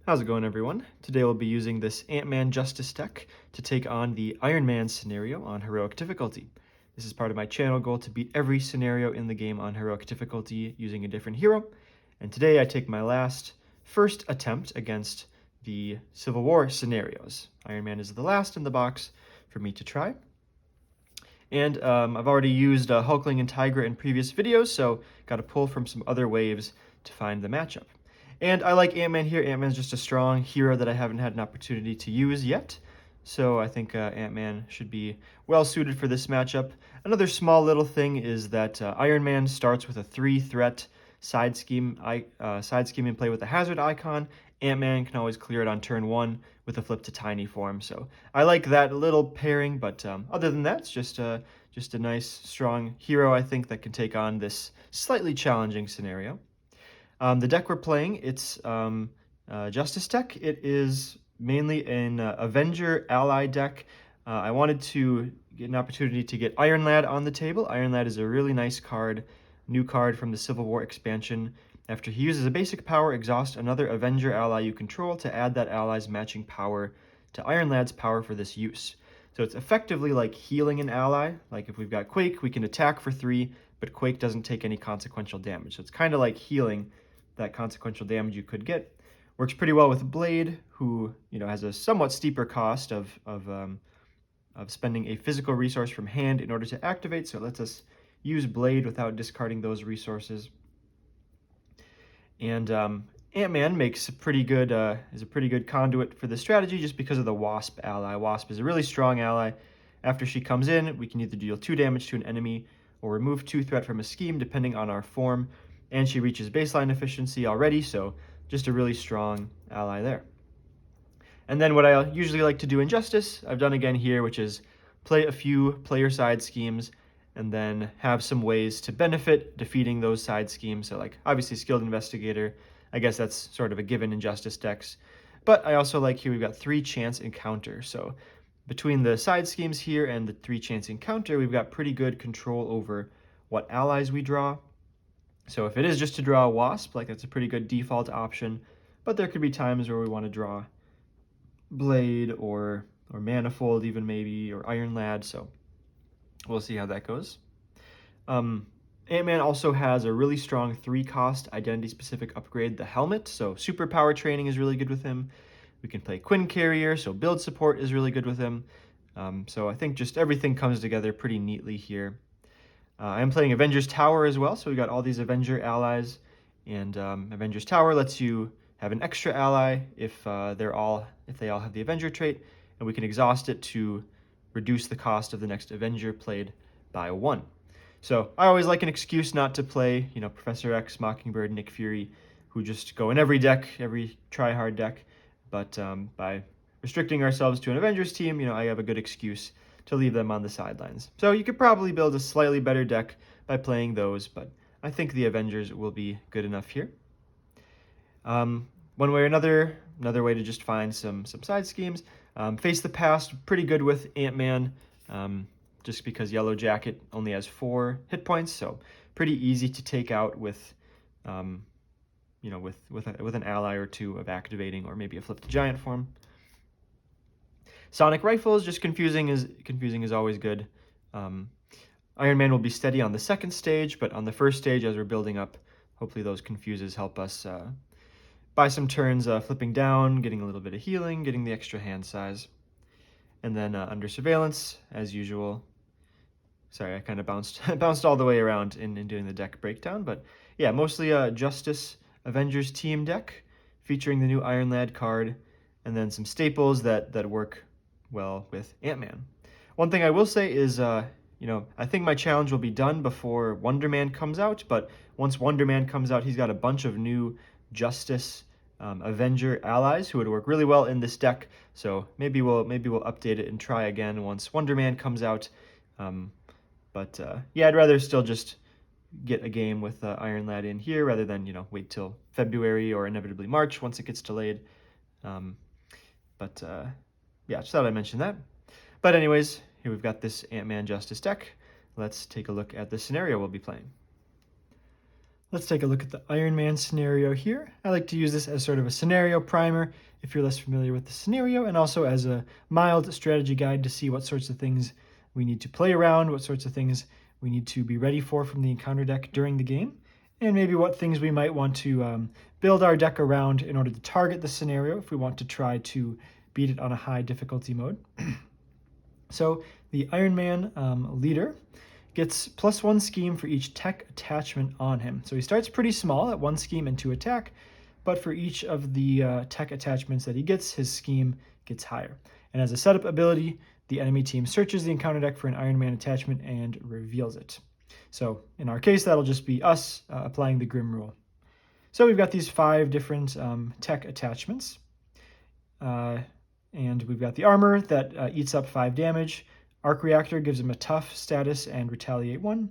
How's it going, everyone? Today we'll be using this Ant-Man Justice deck to take on the Iron Man scenario on Heroic difficulty. This is part of my channel goal to beat every scenario in the game on Heroic difficulty using a different hero. And today I take my first attempt against the Civil War scenarios. Iron Man is the last in the box for me to try. And I've already used Hulkling and Tigra in previous videos, so got to pull from some other waves to find the matchup. And I like Ant-Man here. Ant-Man's just a strong hero that I haven't had an opportunity to use yet. So I think Ant-Man should be well suited for this matchup. Another small little thing is that Iron Man starts with a 3-threat side scheme in play with a hazard icon. Ant-Man can always clear it on turn 1 with a flip to tiny form. So I like that little pairing, but other than that, it's just a nice, strong hero, I think, that can take on this slightly challenging scenario. The deck we're playing, it's Justice deck. It is mainly an Avenger ally deck. I wanted to get an opportunity to get Iron Lad on the table. Iron Lad is a really nice card, new card from the Civil War expansion. After he uses a basic power, exhaust another Avenger ally you control to add that ally's matching power to Iron Lad's power for this use. So it's effectively like healing an ally. Like if we've got Quake, we can attack for 3, but Quake doesn't take any consequential damage. So it's kind of like healing that consequential damage you could get. Works pretty well with Blade, who has a somewhat steeper cost of spending a physical resource from hand in order to activate, so it lets us use Blade without discarding those resources. And Ant-Man makes a pretty good is a pretty good conduit for this strategy just because of the Wasp ally. Wasp is a really strong ally. After she comes in, we can either deal 2 damage to an enemy or remove 2 threat from a scheme depending on our form. And she reaches baseline efficiency already, so just a really strong ally there. And then what I usually like to do in Justice, I've done again here, which is play a few player side schemes and then have some ways to benefit defeating those side schemes. So like obviously Skilled Investigator, I guess that's sort of a given in Justice decks. But I also like here we've got 3 chance encounter. So between the side schemes here and the 3 chance encounter, we've got pretty good control over what allies we draw. So if it is just to draw a Wasp, like that's a pretty good default option, but there could be times where we want to draw Blade or Manifold even maybe, or Iron Lad, so we'll see how that goes. Ant-Man also has a really strong 3-cost identity-specific upgrade, the Helmet, so superpower training is really good with him. We can play Quinn Carrier, so build support is really good with him. So I think just everything comes together pretty neatly here. I am playing Avengers Tower as well, so we got all these Avenger allies, and Avengers Tower lets you have an extra ally if they all have the Avenger trait, and we can exhaust it to reduce the cost of the next Avenger played by 1. So I always like an excuse not to play, Professor X, Mockingbird, Nick Fury, who just go in every deck, every try-hard deck, but by restricting ourselves to an Avengers team, I have a good excuse to leave them on the sidelines. So you could probably build a slightly better deck by playing those, but I think the Avengers will be good enough here. One way or another way to just find some side schemes. Face the Past, pretty good with Ant-Man, just because Yellow Jacket only has 4 hit points, so pretty easy to take out with, with an ally or 2 of activating, or maybe a flip to giant form. Sonic Rifles, just confusing is always good. Iron Man will be steady on the 2nd stage, but on the 1st stage, as we're building up, hopefully those confuses help us buy some turns flipping down, getting a little bit of healing, getting the extra hand size. And then Under Surveillance, as usual. Sorry, I kind of bounced all the way around in doing the deck breakdown, but yeah, mostly a Justice Avengers team deck featuring the new Iron Lad card, and then some staples that work well with Ant-Man. One thing I will say is, I think my challenge will be done before Wonder Man comes out, but once Wonder Man comes out, he's got a bunch of new Justice Avenger allies who would work really well in this deck, so maybe we'll update it and try again once Wonder Man comes out. Yeah, I'd rather still just get a game with Iron Lad in here rather than, wait till February or inevitably March once it gets delayed. Yeah, just thought I'd mention that. But anyways, here we've got this Ant-Man Justice deck. Let's take a look at the scenario we'll be playing. Let's take a look at the Iron Man scenario here. I like to use this as sort of a scenario primer if you're less familiar with the scenario, and also as a mild strategy guide to see what sorts of things we need to play around, what sorts of things we need to be ready for from the encounter deck during the game, and maybe what things we might want to build our deck around in order to target the scenario if we want to try to beat it on a high difficulty mode. So the Iron Man leader gets +1 scheme for each tech attachment on him. So he starts pretty small at 1 scheme and 2 attack, but for each of the tech attachments that he gets, his scheme gets higher. And as a setup ability, the enemy team searches the encounter deck for an Iron Man attachment and reveals it. So in our case, that'll just be us applying the Grim rule. So we've got these 5 different tech attachments. And we've got the armor that eats up 5 damage. Arc Reactor gives him a tough status and retaliate 1.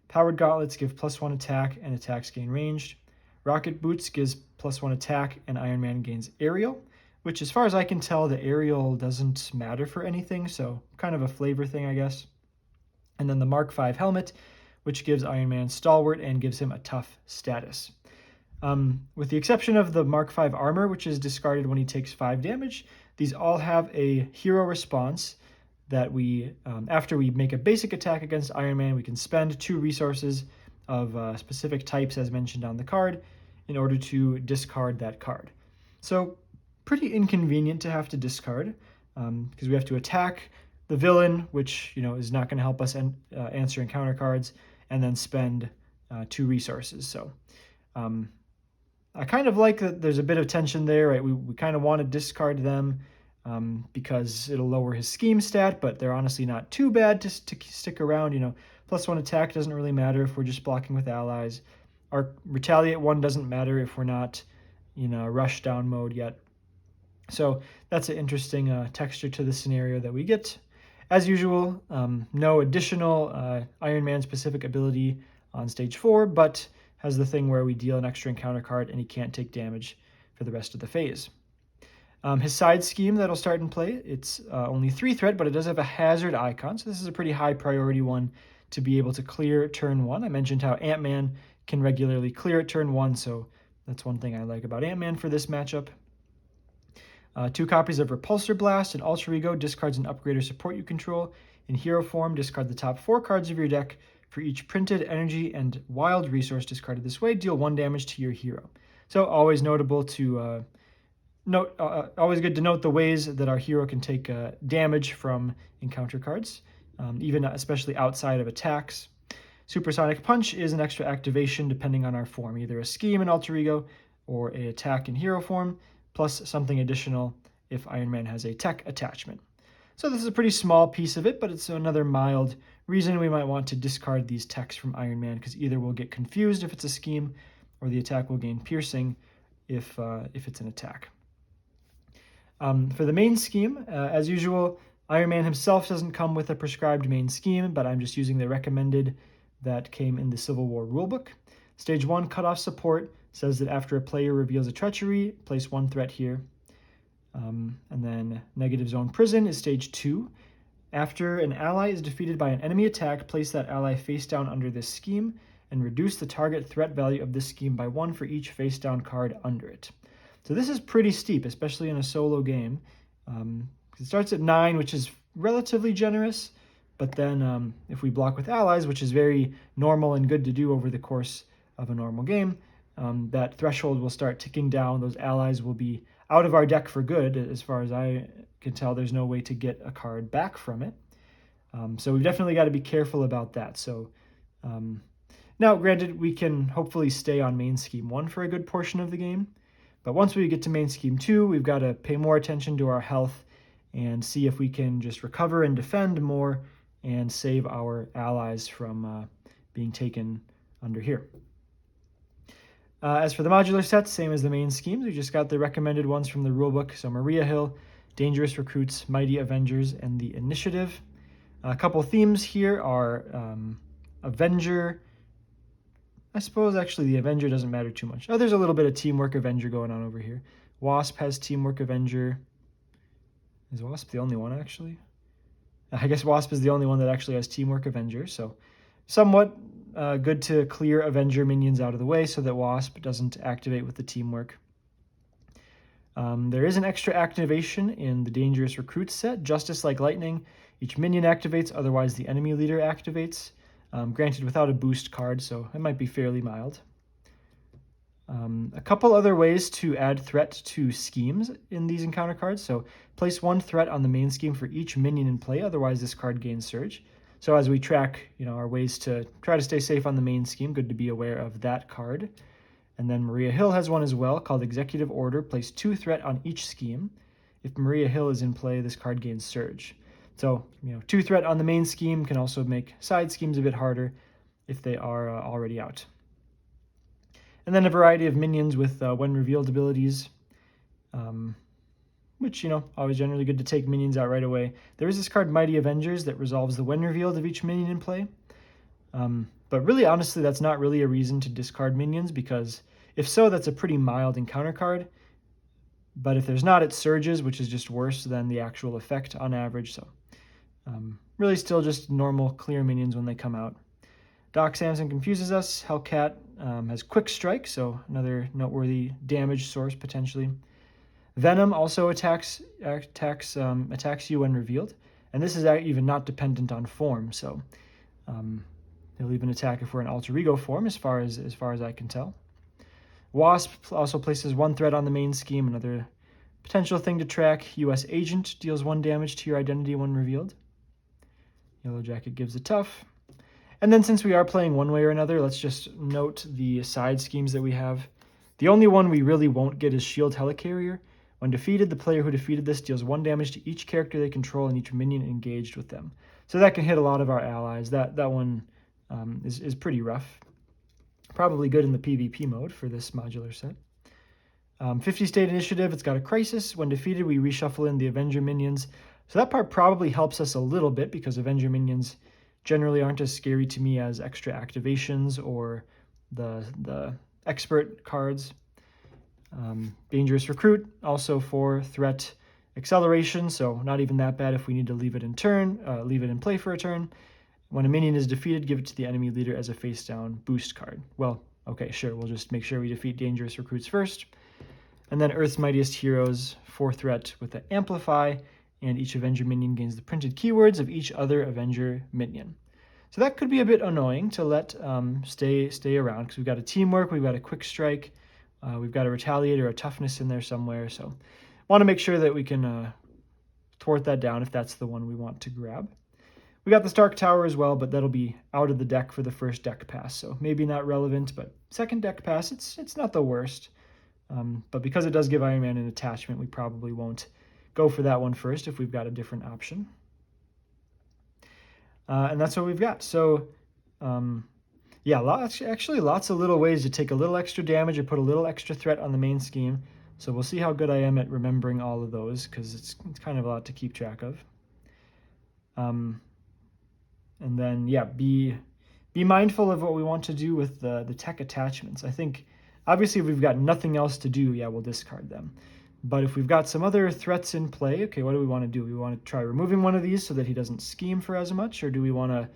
Powered Gauntlets give +1 attack and attacks gain ranged. Rocket Boots gives +1 attack and Iron Man gains aerial, which as far as I can tell, the aerial doesn't matter for anything, so kind of a flavor thing, I guess. And then the Mark V helmet, which gives Iron Man stalwart and gives him a tough status. With the exception of the Mark V armor, which is discarded when he takes 5 damage, these all have a hero response that we, after we make a basic attack against Iron Man, we can spend 2 resources of specific types as mentioned on the card in order to discard that card. So pretty inconvenient to have to discard because we have to attack the villain, which is not going to help us answer encounter cards, and then spend 2 resources. So I kind of like that there's a bit of tension there, right? We kind of want to discard them because it'll lower his scheme stat, but they're honestly not too bad to stick around. +1 attack doesn't really matter if we're just blocking with allies. Our retaliate 1 doesn't matter if we're not in a rush down mode yet. So that's an interesting texture to the scenario that we get. As usual, no additional Iron Man specific ability on stage 4, but has the thing where we deal an extra encounter card and he can't take damage for the rest of the phase. His side scheme that'll start in play, it's only 3 threat, but it does have a hazard icon, so this is a pretty high priority one to be able to clear turn 1. I mentioned how Ant-Man can regularly clear at turn 1, so that's one thing I like about Ant-Man for this matchup. 2 copies of Repulsor Blast and Alter Ego discards an upgrade or support you control. In hero form, discard the top 4 cards of your deck. For each printed, energy, and wild resource discarded this way, deal 1 damage to your hero. So always notable to always good to note the ways that our hero can take damage from encounter cards, even especially outside of attacks. Supersonic Punch is an extra activation depending on our form, either a scheme in Alter Ego or an attack in hero form, plus something additional if Iron Man has a tech attachment. So this is a pretty small piece of it, but it's another mild reason we might want to discard these techs from Iron Man, because either we'll get confused if it's a scheme, or the attack will gain piercing if it's an attack. For the main scheme, as usual, Iron Man himself doesn't come with a prescribed main scheme, but I'm just using the recommended that came in the Civil War rulebook. Stage 1 cutoff support says that after a player reveals a treachery, place 1 threat here. And then Negative Zone Prison is stage 2. After an ally is defeated by an enemy attack, place that ally face down under this scheme and reduce the target threat value of this scheme by 1 for each face down card under it. So this is pretty steep, especially in a solo game. It starts at 9, which is relatively generous, but then if we block with allies, which is very normal and good to do over the course of a normal game, that threshold will start ticking down. Those allies will be out of our deck for good. As far as I can tell, there's no way to get a card back from it. So we've definitely got to be careful about that. So now, granted, we can hopefully stay on main scheme 1 for a good portion of the game. But once we get to main scheme 2, we've got to pay more attention to our health and see if we can just recover and defend more and save our allies from being taken under here. As for the modular sets, same as the main schemes, we just got the recommended ones from the rulebook. So Maria Hill, Dangerous Recruits, Mighty Avengers, and the Initiative. A couple themes here are Avenger. I suppose actually the Avenger doesn't matter too much. Oh, there's a little bit of Teamwork Avenger going on over here. Wasp has Teamwork Avenger. Is Wasp the only one, actually? I guess Wasp is the only one that actually has Teamwork Avenger, so somewhat good to clear Avenger minions out of the way so that Wasp doesn't activate with the teamwork. There is an extra activation in the Dangerous Recruits set, Justice Like Lightning. Each minion activates, otherwise the enemy leader activates. Granted without a boost card, so it might be fairly mild. A couple other ways to add threat to schemes in these encounter cards. So place one threat on the main scheme for each minion in play, otherwise this card gains surge. So as we track, our ways to try to stay safe on the main scheme, good to be aware of that card. And then Maria Hill has one as well called Executive Order. Place 2 threat on each scheme. If Maria Hill is in play, this card gains surge. So, 2 threat on the main scheme can also make side schemes a bit harder if they are already out. And then a variety of minions with when revealed abilities, which, always generally good to take minions out right away. There is this card, Mighty Avengers, that resolves the when revealed of each minion in play. But really, honestly, that's not really a reason to discard minions, because if so, that's a pretty mild encounter card. But if there's not, it surges, which is just worse than the actual effect on average. So really still just normal clear minions when they come out. Doc Samson confuses us. Hellcat has Quick Strike, so another noteworthy damage source potentially. Venom also attacks you when revealed, and this is even not dependent on form. So he'll even attack if we're in alter ego form, as far as I can tell. Wasp also places 1 threat on the main scheme. Another potential thing to track. U.S. Agent deals 1 damage to your identity when revealed. Yellow Jacket gives a tough. And then since we are playing one way or another, let's just note the side schemes that we have. The only one we really won't get is Shield Helicarrier. When defeated, the player who defeated this deals 1 damage to each character they control and each minion engaged with them. So that can hit a lot of our allies. That one is pretty rough. Probably good in the PvP mode for this modular set. 50 State Initiative, it's got a Crisis. When defeated, we reshuffle in the Avenger minions. So that part probably helps us a little bit, because Avenger minions generally aren't as scary to me as extra activations or the expert cards. Dangerous Recruit, also for threat acceleration, so not even that bad if we need to leave it in play for a turn. When a minion is defeated, give it to the enemy leader as a face-down boost card. Well, okay, sure, we'll just make sure we defeat Dangerous Recruits first. And then Earth's Mightiest Heroes, 4 threat with the Amplify, and each Avenger minion gains the printed keywords of each other Avenger minion. So that could be a bit annoying to let stay around, because we've got a Teamwork, we've got a Quick Strike, we've got a Retaliate or a Toughness in there somewhere. So want to make sure that we can thwart that down if that's the one we want to grab. We got the Stark Tower as well, but that'll be out of the deck for the first deck pass, so maybe not relevant, but second deck pass, it's not the worst. But because it does give Iron Man an attachment, we probably won't go for that one first if we've got a different option. And that's what we've got. So yeah, lots of little ways to take a little extra damage or put a little extra threat on the main scheme. So we'll see how good I am at remembering all of those, because it's kind of a lot to keep track of. And then, yeah, be mindful of what we want to do with the tech attachments. I think, obviously, if we've got nothing else to do, yeah, we'll discard them. But if we've got some other threats in play, okay, what do we want to do? We want to try removing one of these so that he doesn't scheme for as much, or do we want to,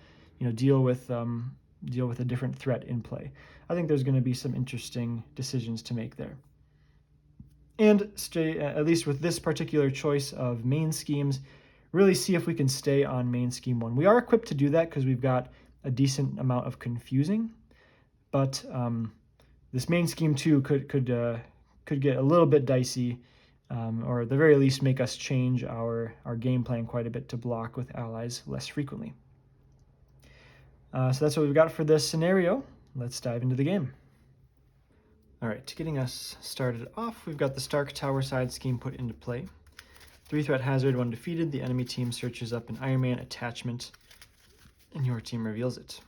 deal with a different threat in play? I think there's going to be some interesting decisions to make there. And stay, at least with this particular choice of main schemes, really see if we can stay on main scheme 1. We are equipped to do that because we've got a decent amount of confusing, but this main scheme 2 could get a little bit dicey, or at the very least make us change our game plan quite a bit to block with allies less frequently. So that's what we've got for this scenario. Let's dive into the game. All right, getting us started off, we've got the Stark Tower side scheme put into play. 3 threat hazard, when defeated, the enemy team searches up an Iron Man attachment, and your team reveals it.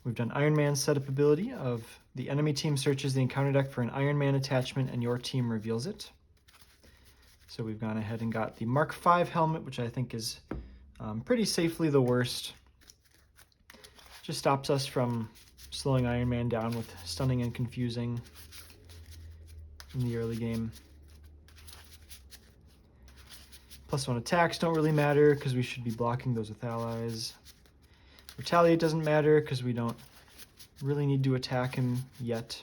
We've done Iron Man's setup ability of the enemy team searches the encounter deck for an Iron Man attachment, and your team reveals it. So we've gone ahead and got the Mark V helmet, which I think is pretty safely the worst. Just stops us from slowing Iron Man down with stunning and confusing in the early game. +1 attacks don't really matter because we should be blocking those with allies. Retaliate doesn't matter because we don't really need to attack him yet.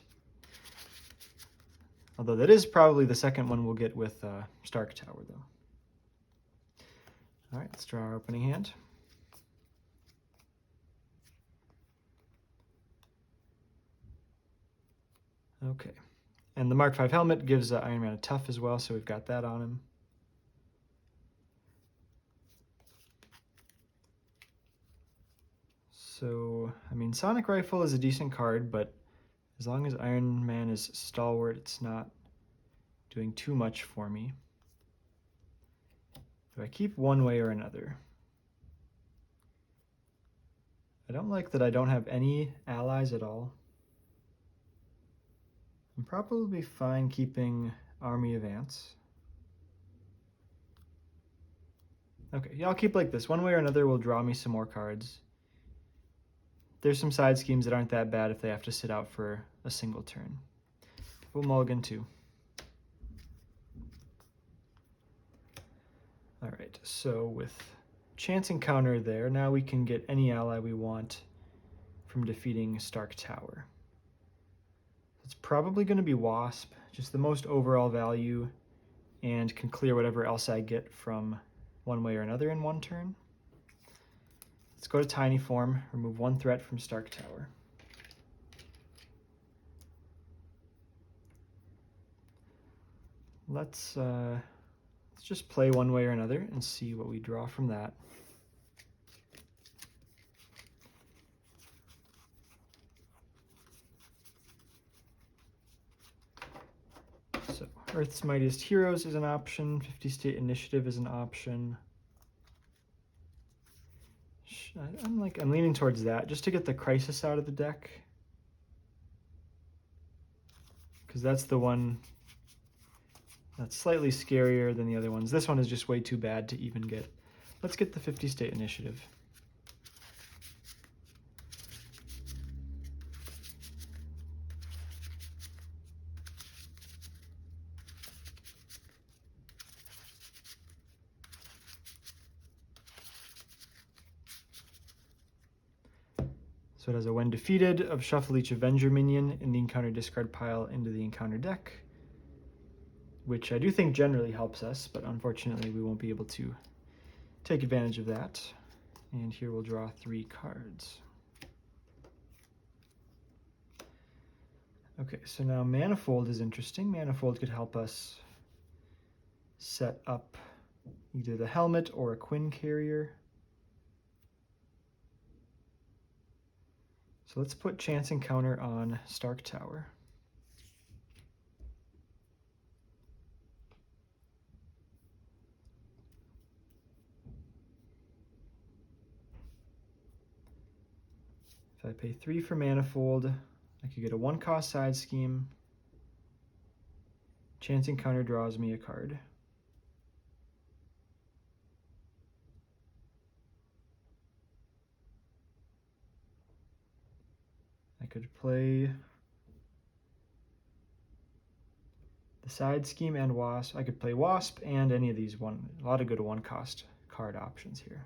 Although that is probably the second one we'll get with Stark Tower, though. All right, let's draw our opening hand. Okay, and the Mark V helmet gives Iron Man a tough as well, so we've got that on him. So, I mean, Sonic Rifle is a decent card, but as long as Iron Man is stalwart, it's not doing too much for me. Do I keep one way or another? I don't like that I don't have any allies at all. I'm probably fine keeping Army of Ants. Okay, yeah, I'll keep like this. One way or another will draw me some more cards. There's some side schemes that aren't that bad if they have to sit out for a single turn. We'll mulligan too. All right, so with Chance Encounter there, now we can get any ally we want from defeating Stark Tower. It's probably going to be Wasp, just the most overall value, and can clear whatever else I get from one way or another in one turn. Let's go to Tiny Form, remove one threat from Stark Tower. Let's just play one way or another and see what we draw from that. So Earth's Mightiest Heroes is an option, 50 State Initiative is an option. I'm leaning towards that just to get the Crisis out of the deck, because that's the one that's slightly scarier than the other ones. This one is just way too bad to even get. Let's get the 50 State Initiative. So it has a when defeated of shuffle each Avenger minion in the encounter discard pile into the encounter deck, which I do think generally helps us, but unfortunately we won't be able to take advantage of that. And here we'll draw 3 cards. Okay, so now Manifold is interesting. Manifold could help us set up either the helmet or a Quinn Carrier. So let's put Chance Encounter on Stark Tower. If I pay 3 for Manifold, I could get a 1-cost side scheme. Chance Encounter draws me a card. I could play the side scheme and Wasp. I could play Wasp and any of these a lot of good 1-cost card options here.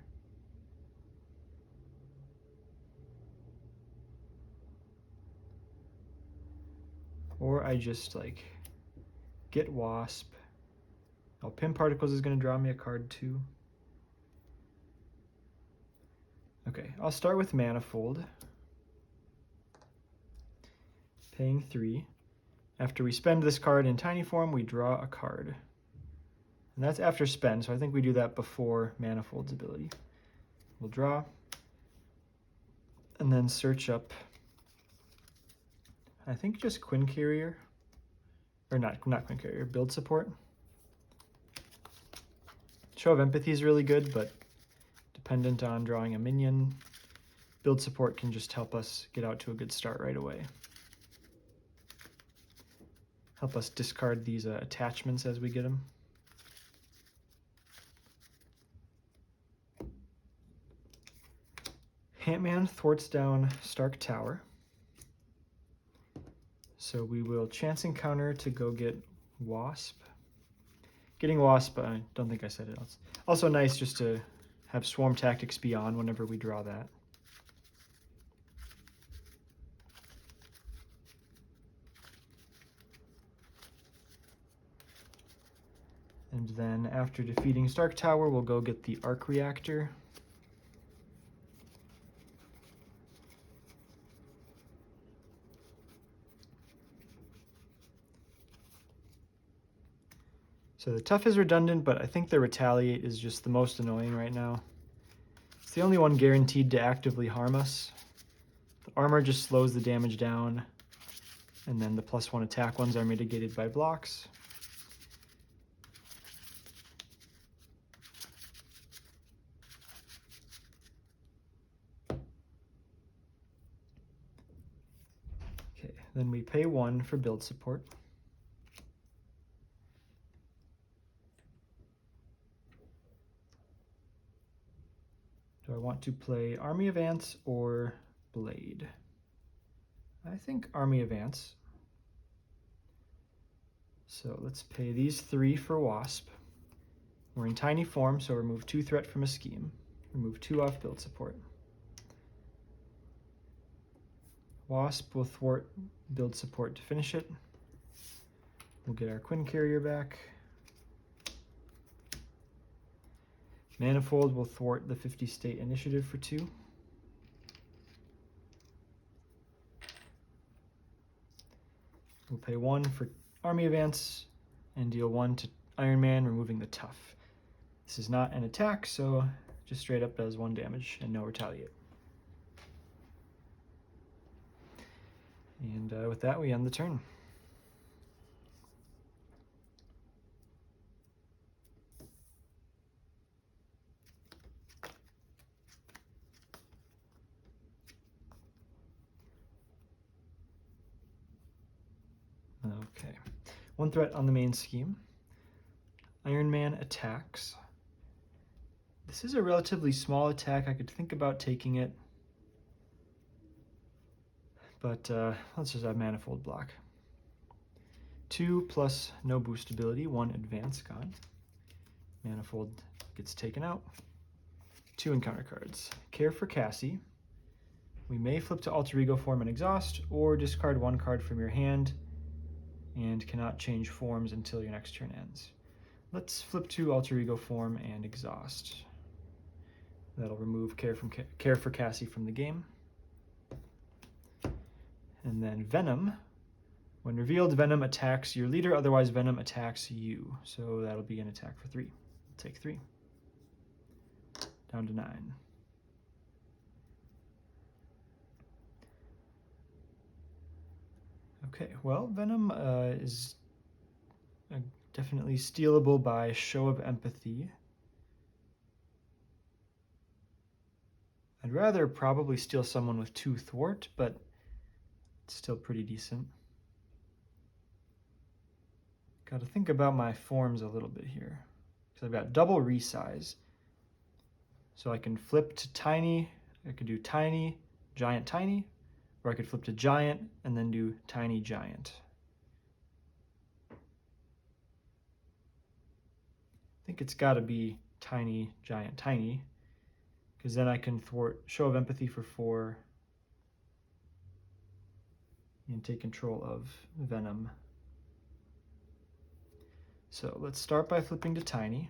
Or I just like get Wasp. Oh, Pin Particles is going to draw me a card too. Okay, I'll start with Manifold. Paying 3. After we spend this card in Tiny Form, we draw a card. And that's after spend, so I think we do that before Manifold's ability. We'll draw, and then search up, I think just Quinn Carrier, or not Quinn Carrier, Build Support. Show of Empathy is really good, but dependent on drawing a minion, Build Support can just help us get out to a good start right away. Help us discard these attachments as we get them. Ant-Man thwarts down Stark Tower. So we will Chance Encounter to go get Wasp. Getting Wasp, I don't think I said it else. Also nice just to have Swarm Tactics be on whenever we draw that. And then after defeating Stark Tower, we'll go get the Arc Reactor. So the Tough is redundant, but I think the Retaliate is just the most annoying right now. It's the only one guaranteed to actively harm us. The Armor just slows the damage down, and then the +1 attack ones are mitigated by blocks. Okay, then we pay 1 for build support. Do I want to play Army of Ants or Blade? I think Army of Ants. So let's pay these 3 for Wasp. We're in tiny form, so remove 2 threat from a scheme. Remove 2 off build support. Wasp will thwart build support to finish it. We'll get our Quinn Carrier back. Manifold will thwart the 50 state initiative for 2. We'll pay 1 for Army of Ants and deal 1 to Iron Man, removing the Tough. This is not an attack, so just straight up does 1 damage and no retaliate. And with that, we end the turn. Okay, 1 threat on the main scheme. Iron Man attacks. This is a relatively small attack. I could think about taking it, but let's just have Manifold block. 2 plus no boost ability, 1 advance gone. Manifold gets taken out. 2 encounter cards. Care for Cassie. We may flip to Alter Ego form and exhaust, or discard 1 card from your hand and cannot change forms until your next turn ends. Let's flip to Alter Ego form and exhaust. That'll remove Care for Cassie from the game. And then Venom. When revealed, Venom attacks your leader, otherwise Venom attacks you. So that'll be an attack for 3. We'll take 3. Down to 9. Okay, well, Venom is definitely stealable by Show of Empathy. I'd rather probably steal someone with 2 thwart, but it's still pretty decent. Got to think about my forms a little bit here, because I've got double resize. So I can flip to tiny, I could do tiny, giant, tiny, or I could flip to giant and then do tiny, giant. I think it's got to be tiny, giant, tiny, because then I can thwart Show of Empathy for 4 and take control of Venom. So let's start by flipping to tiny.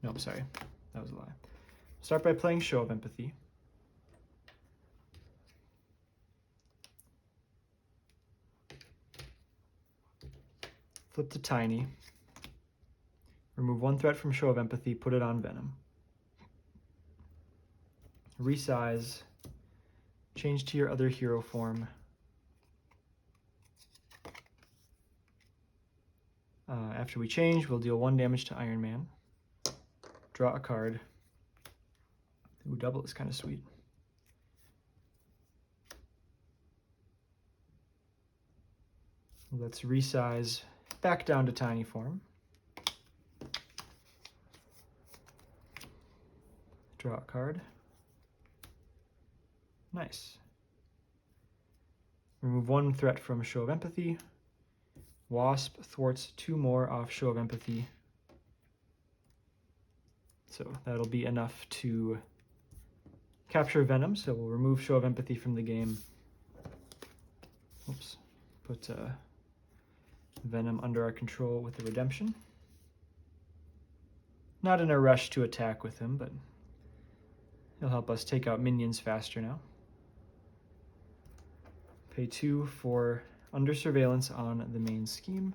Nope, sorry, that was a lie. Start by playing Show of Empathy. Flip to tiny. Remove 1 threat from Show of Empathy, put it on Venom. Resize. Change to your other hero form. After we change, we'll deal 1 damage to Iron Man. Draw a card. Ooh, double is kind of sweet. Let's resize back down to tiny form. Draw a card. Nice. Remove 1 threat from Show of Empathy. Wasp thwarts 2 more off Show of Empathy. So that'll be enough to capture Venom. So we'll remove Show of Empathy from the game. Oops. Put Venom under our control with the Redemption. Not in a rush to attack with him, but he'll help us take out minions faster now. Pay 2 for Under Surveillance on the main scheme.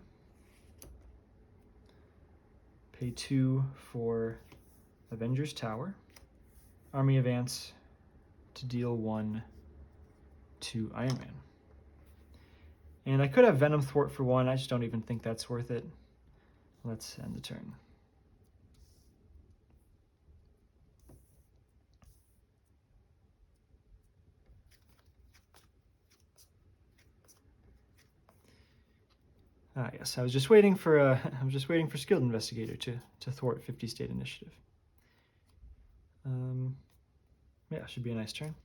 Pay 2 for Avengers Tower. Army Advance to deal 1 to Iron Man. And I could have Venom Thwart for 1, I just don't even think that's worth it. Let's end the turn. Ah, yes, I was just waiting for Skilled Investigator to thwart 50 state initiative. Yeah, should be a nice turn.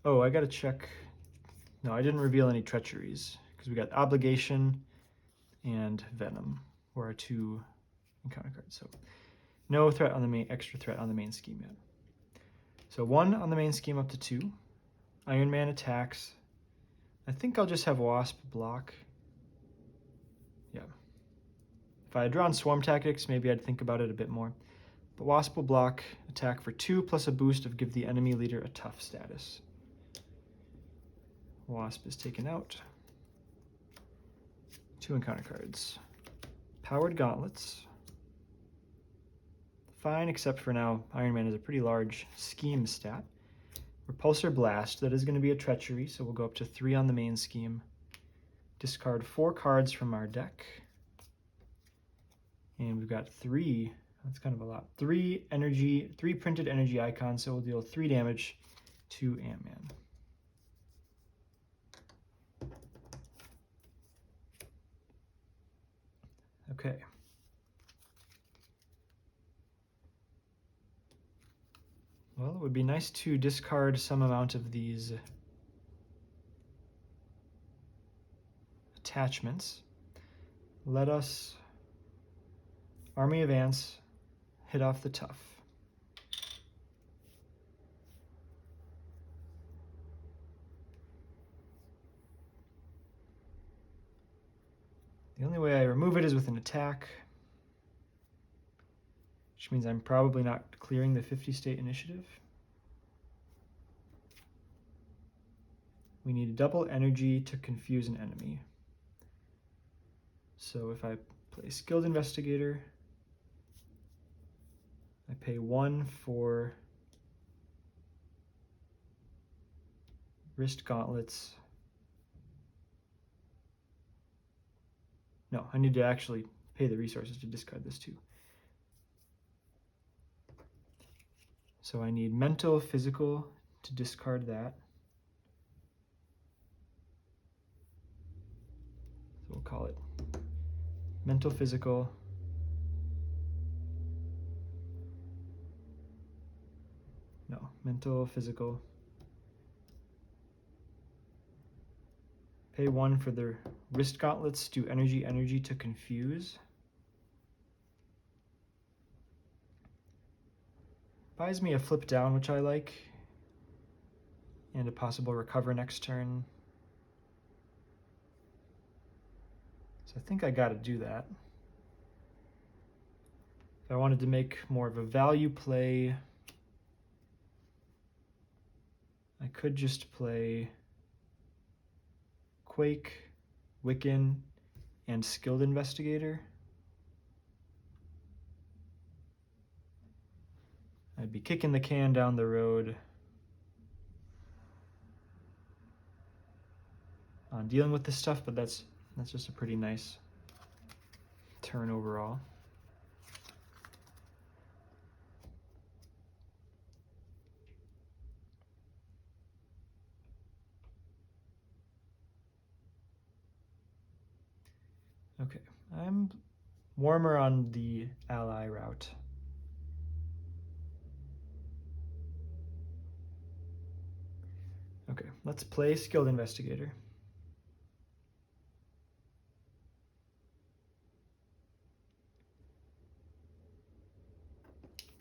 Oh, I gotta check. No, I didn't reveal any treacheries because we got Obligation and Venom were our 2 encounter cards. So no threat on the main, extra threat on the main scheme yet. So 1 on the main scheme up to 2. Iron Man attacks. I think I'll just have Wasp block. Yeah. If I had drawn Swarm Tactics, maybe I'd think about it a bit more. But Wasp will block, attack for 2 plus a boost of give the enemy leader a tough status. Wasp is taken out. 2 encounter cards. Powered Gauntlets. Fine, except for now Iron Man is a pretty large scheme stat. Repulsor Blast, that is going to be a treachery, so we'll go up to 3 on the main scheme. Discard 4 cards from our deck. And we've got 3, that's kind of a lot, 3 printed energy icons, so we'll deal 3 damage to Ant-Man. Okay. Well, it would be nice to discard some amount of these attachments. Let us Army Advance, hit off the tough. The only way I remove it is with an attack, which means I'm probably not clearing the 50 state initiative. We need double energy to confuse an enemy. So if I play Skilled Investigator, I pay 1 for Wrist Gauntlets. No, I need to actually pay the resources to discard this too. So I need Mental, Physical to discard that. So we'll call it Mental, Physical. No, Mental, Physical. Pay 1 for the Wrist Gauntlets, do energy to confuse. Buys me a flip down, which I like, and a possible recover next turn. So I think I gotta do that. If I wanted to make more of a value play, I could just play Quake, Wiccan, and Skilled Investigator. I'd be kicking the can down the road on dealing with this stuff, but that's just a pretty nice turn overall. Okay, I'm warmer on the ally route. Okay, let's play Skilled Investigator.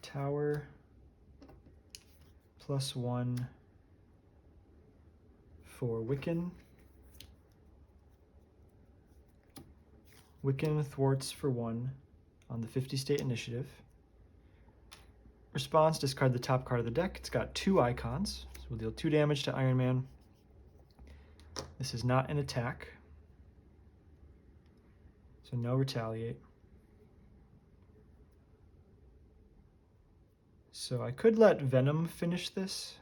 Tower +1 for Wiccan. Wiccan thwarts for 1 on the 50 state initiative. Response, discard the top card of the deck. It's got 2 icons, so we'll deal 2 damage to Iron Man. This is not an attack, so no retaliate. So I could let Venom finish this,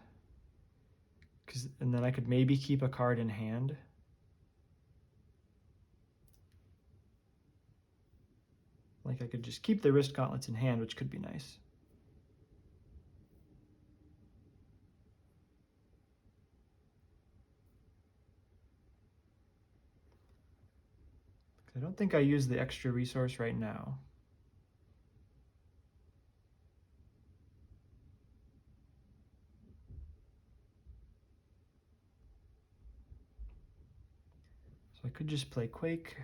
and then I could maybe keep a card in hand. Like I could just keep the Wrist Gauntlets in hand, which could be nice. I don't think I use the extra resource right now. So I could just play Quake.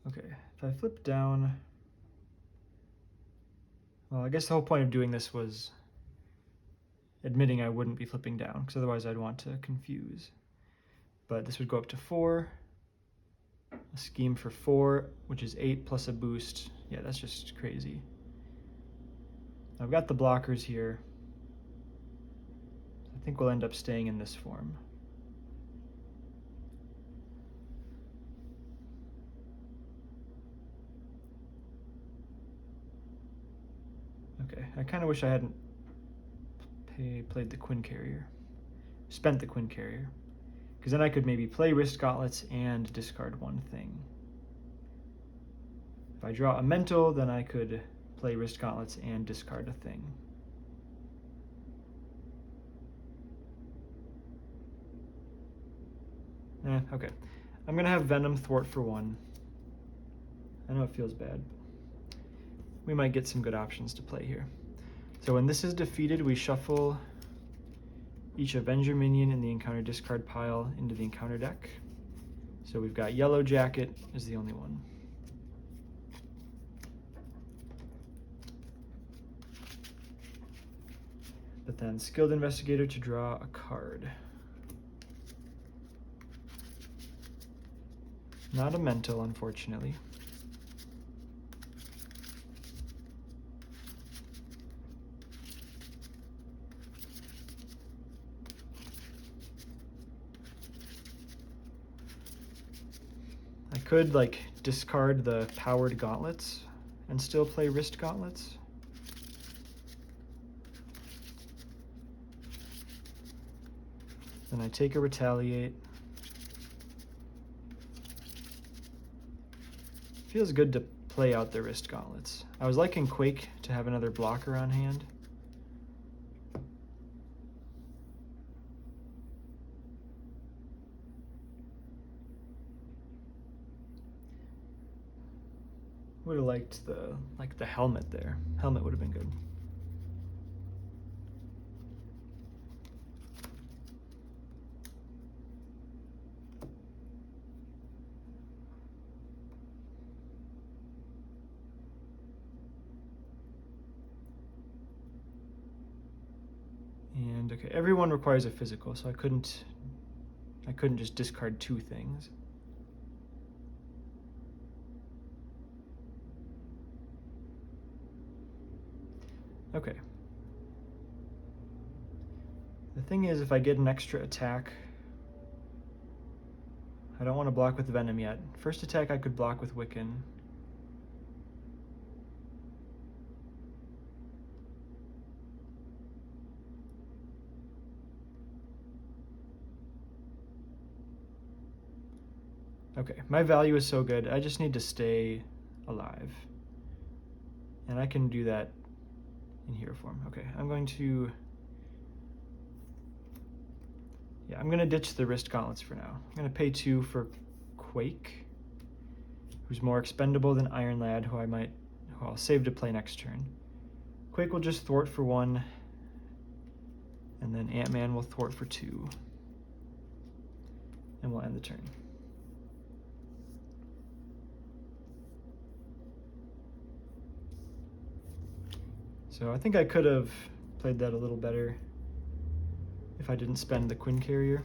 Okay, if I flip down, well, I guess the whole point of doing this was admitting I wouldn't be flipping down, because otherwise I'd want to confuse. But this would go up to 4. A scheme for 4, which is 8 plus a boost. Yeah, that's just crazy. I've got the blockers here. I think we'll end up staying in this form. Okay, I kind of wish I hadn't played the Quinn Carrier. Spent the Quinn Carrier. Because then I could maybe play Wrist Gauntlets and discard 1 thing. If I draw a mental, then I could play Wrist Gauntlets and discard a thing. Okay. I'm going to have Venom thwart for 1. I know it feels bad. We might get some good options to play here. So when this is defeated, we shuffle each Avenger minion in the encounter discard pile into the encounter deck. So we've got Yellow Jacket is the only one. But then Skilled Investigator to draw a card. Not a mental, unfortunately. I could like discard the powered gauntlets and still play Wrist Gauntlets. Then I take a retaliate. Feels good to play out the Wrist Gauntlets. I was liking Quake to have another blocker on hand. Would have liked the helmet there. Helmet would have been good. And okay, everyone requires a physical, so I couldn't just discard 2 things. Okay. The thing is, if I get an extra attack, I don't want to block with Venom yet. First attack I could block with Wiccan. Okay, my value is so good, I just need to stay alive. And I can do that in hero form. Okay, I'm going to ditch the Wrist Gauntlets for now. I'm going to pay 2 for Quake, who's more expendable than Iron Lad, who I'll save to play next turn. Quake will just thwart for 1, and then Ant-Man will thwart for 2. And we'll end the turn. So I think I could have played that a little better. if I didn't spend the Quinn carrier.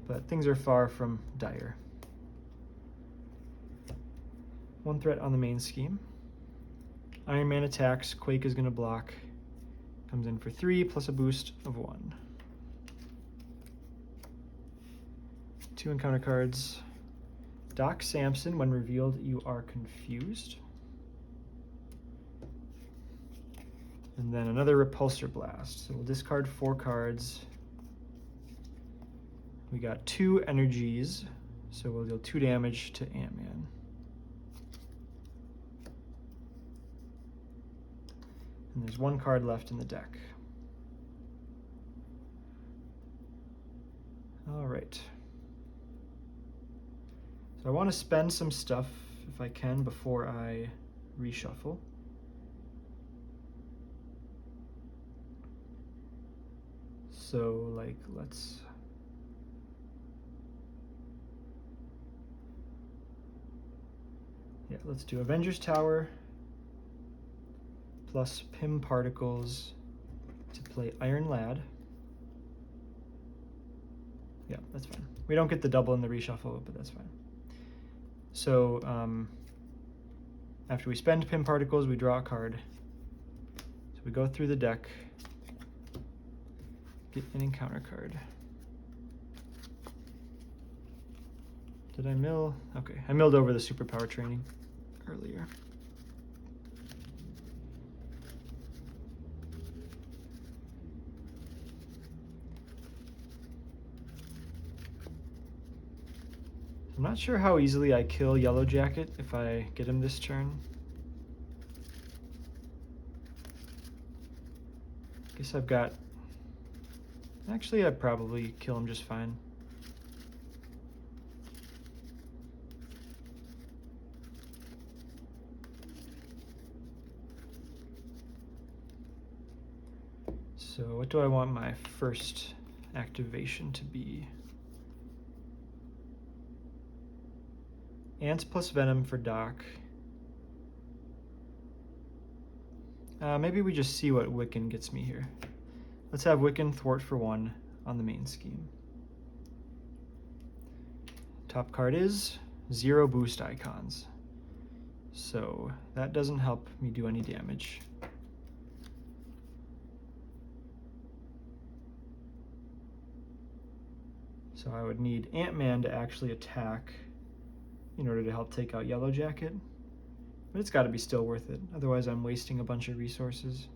But things are far from dire. One threat on the main scheme. Iron Man attacks, Quake is going to block. Comes in for 3 plus a boost of 1. 2 encounter cards. Doc Samson, when revealed, you are confused. And then another Repulsor Blast. So we'll discard 4 cards. We got 2 energies, so we'll deal 2 damage to Ant-Man. And there's 1 card left in the deck. All right. So I want to spend some stuff, if I can, before I reshuffle. So, like, let's... Yeah, let's do Avengers Tower plus Pym Particles to play Iron Lad. Yeah, that's fine. We don't get the double in the reshuffle, but that's fine. So after we spend Pym Particles, we draw a card. So we go through the deck, get an encounter card. Did I mill? Okay, I milled over the superpower training earlier. I'm not sure how easily I kill Yellow Jacket if I get him this turn. Guess I've got... Actually, I'd probably kill him just fine. So what do I want my first activation to be? Ants plus Venom for Doc. Maybe we just see what Wiccan gets me here. Let's have Wiccan thwart for 1 on the main scheme. Top card is 0 boost icons. So that doesn't help me do any damage. So I would need Ant-Man to actually attack in order to help take out Yellow Jacket. But it's got to be still worth it. Otherwise I'm wasting a bunch of resources.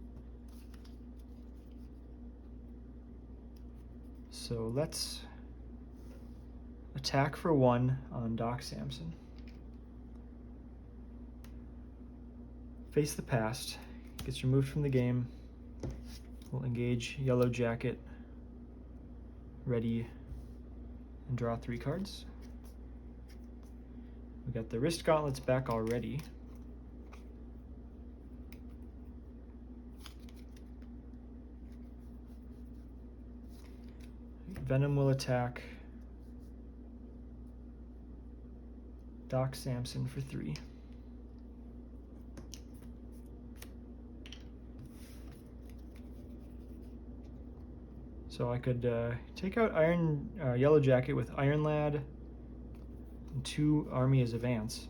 So let's attack for 1 on Doc Samson. Face the past. Gets removed from the game. We'll engage Yellow Jacket. Ready. And draw 3 cards. We got the wrist gauntlets back already. Venom will attack Doc Samson for 3. So I could take out Yellow Jacket with Iron Lad and 2 Army as Advance.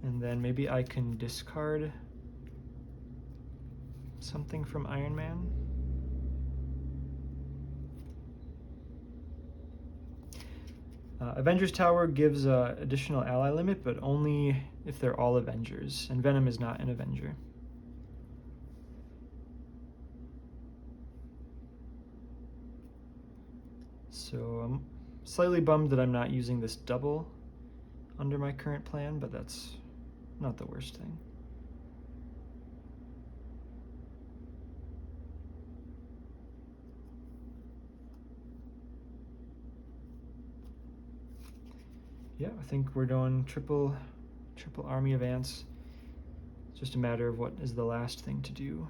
And then maybe I can discard something from Iron Man. Avengers Tower gives additional ally limit, but only if they're all Avengers, and Venom is not an Avenger. So I'm slightly bummed that I'm not using this double under my current plan, but that's not the worst thing. Yeah, I think we're doing triple Army Advance. It's just a matter of what is the last thing to do.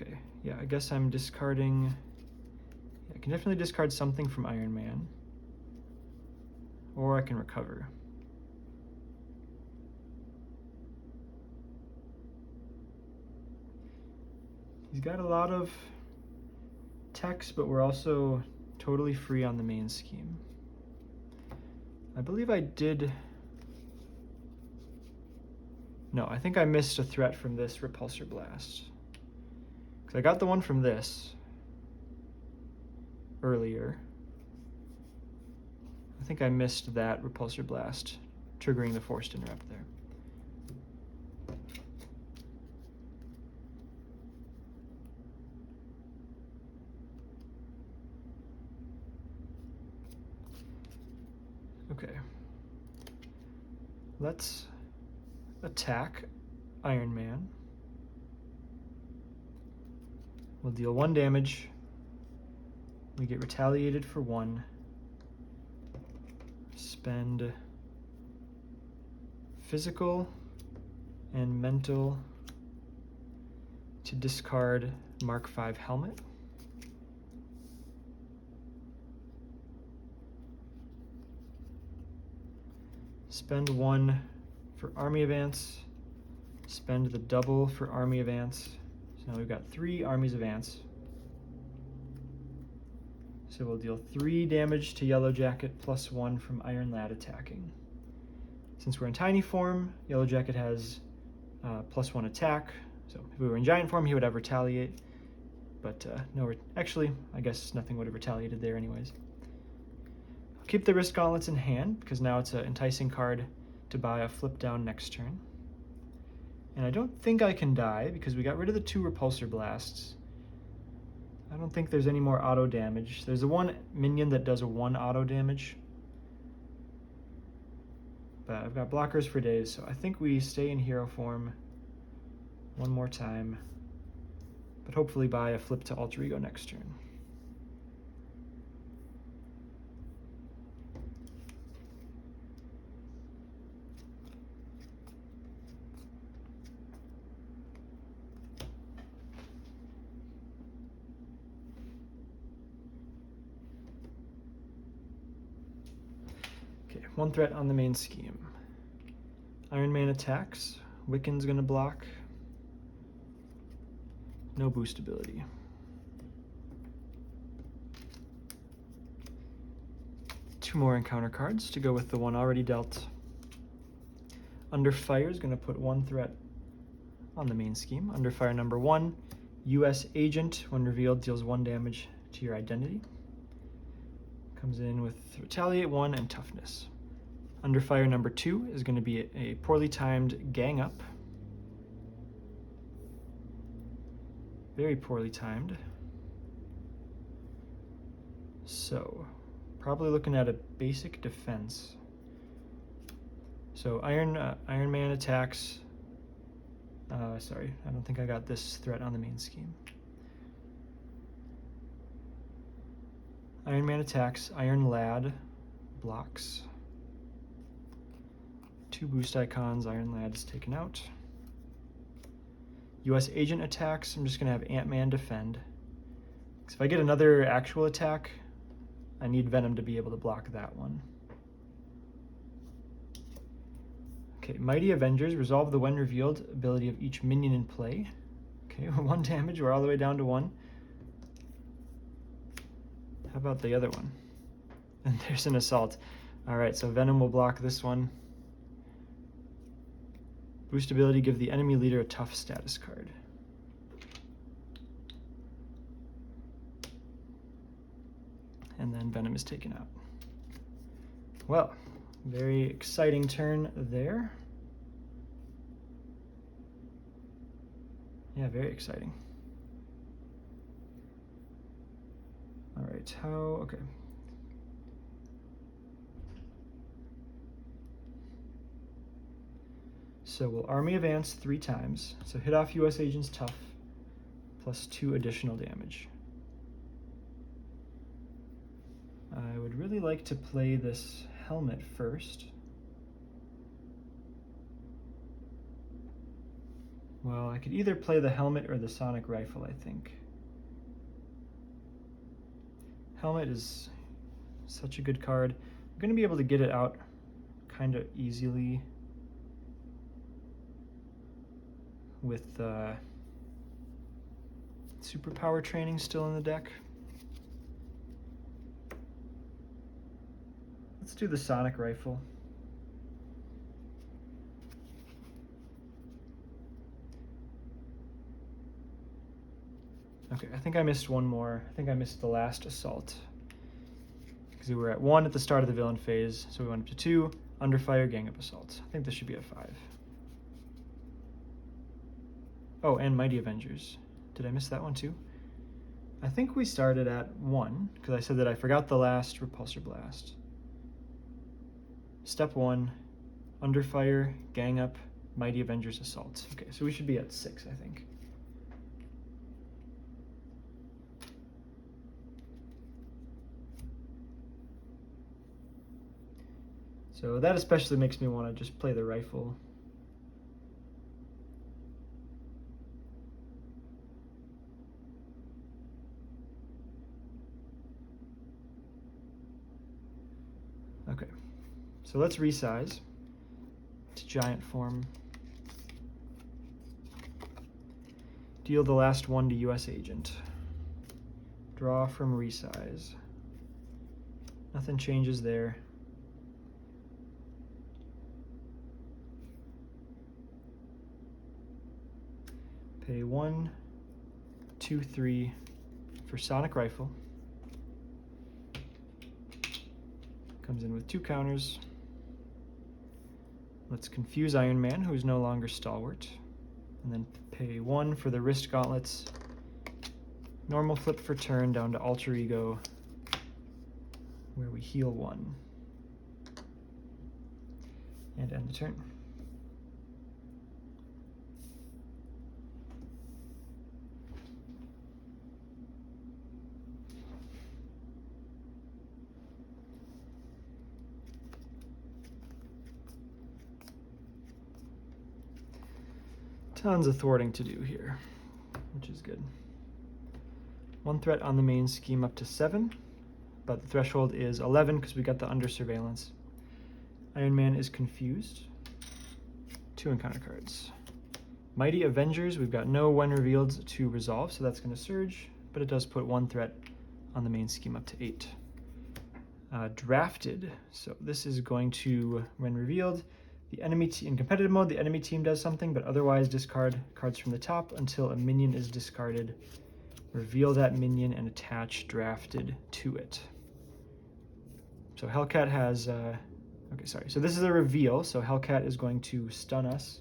Okay, yeah, I guess I'm discarding... I can definitely discard something from Iron Man. Or I can recover. He's got a lot of text, but we're also totally free on the main scheme. I believe I did... No, I think I missed a threat from this Repulsor Blast. Because I got the one from this earlier. I think I missed that Repulsor Blast, triggering the Forced Interrupt there. Okay. Let's attack Iron Man. We'll deal 1 damage. We get retaliated for 1. Spend physical and mental to discard Mark V helmet. Spend 1 for Army Advance. Spend the double for Army Advance. So now we've got 3 Armies Advance. So we'll deal 3 damage to Yellow Jacket plus 1 from Iron Lad attacking. Since we're in tiny form, Yellow Jacket has plus 1 attack. So if we were in giant form, he would have retaliate. But no, actually, I guess nothing would have retaliated there anyways. I'll keep the Wrist Gauntlets in hand, because now it's an enticing card to buy a flip down next turn. And I don't think I can die, because we got rid of the 2 Repulsor Blasts. I don't think there's any more auto damage. There's a 1 minion that does a 1 auto damage. But I've got blockers for days, so I think we stay in hero form 1 more time. But hopefully buy a flip to Alter Ego next turn. Okay, 1 threat on the main scheme. Iron Man attacks. Wiccan's gonna block. No boost ability. Two more encounter cards to go with the 1 already dealt. Under Fire is gonna put 1 threat on the main scheme. Under Fire number 1, US Agent, when revealed, deals 1 damage to your identity. Comes in with Retaliate 1 and Toughness. Under Fire number 2 is going to be a poorly timed Gang Up. Very poorly timed. So, probably looking at a basic defense. So Iron Man attacks. Sorry, I don't think I got this threat on the main scheme. Iron Man attacks. Iron Lad blocks. 2 boost icons. Iron Lad is taken out. US Agent attacks. I'm just going to have Ant-Man defend. So if I get another actual attack, I need Venom to be able to block that one. Okay, Mighty Avengers. Resolve the when revealed ability of each minion in play. Okay, 1 damage. We're all the way down to 1. How about the other one? And there's an Assault. Alright, so Venom will block this one. Boost ability, give the enemy leader a tough status card. And then Venom is taken out. Well, very exciting turn there. Yeah, very exciting. All right, okay. So we'll Army Advance 3 times. So hit off US Agent's Tough, plus 2 additional damage. I would really like to play this helmet first. Well, I could either play the helmet or the sonic rifle, I think. Helmet is such a good card. I'm going to be able to get it out kind of easily with superpower training still in the deck. Let's do the sonic rifle. Okay, I think I missed one more. I think I missed the last assault. Because we were at 1 at the start of the villain phase, so we went up to 2, under fire, gang up assault. I think this should be a 5. Oh, and Mighty Avengers. Did I miss that one too? I think we started at 1, because I said that I forgot the last repulsor blast. Step 1, under fire, gang up, Mighty Avengers assault. Okay, so we should be at 6, I think. So that especially makes me want to just play the rifle. Okay, so let's resize to giant form. Deal the last 1 to US Agent. Draw from resize. Nothing changes there. Pay 1, 2, 3 for sonic rifle. Comes in with 2 counters. Let's confuse Iron Man, who is no longer stalwart. And then pay 1 for the wrist gauntlets. Normal flip for turn down to alter ego, where we heal 1. And end the turn. Tons of thwarting to do here, which is good. 1 threat on the main scheme up to 7, but the threshold is 11 because we got the under surveillance. Iron Man is confused. 2 encounter cards. Mighty Avengers, we've got no when revealed to resolve, so that's going to surge, but it does put 1 threat on the main scheme up to 8. Drafted, so this is going to, when revealed, the enemy in competitive mode, the enemy team does something, but otherwise discard cards from the top until a minion is discarded. Reveal that minion and attach drafted to it. So Hellcat has, okay, sorry. So this is a reveal, so Hellcat is going to stun us.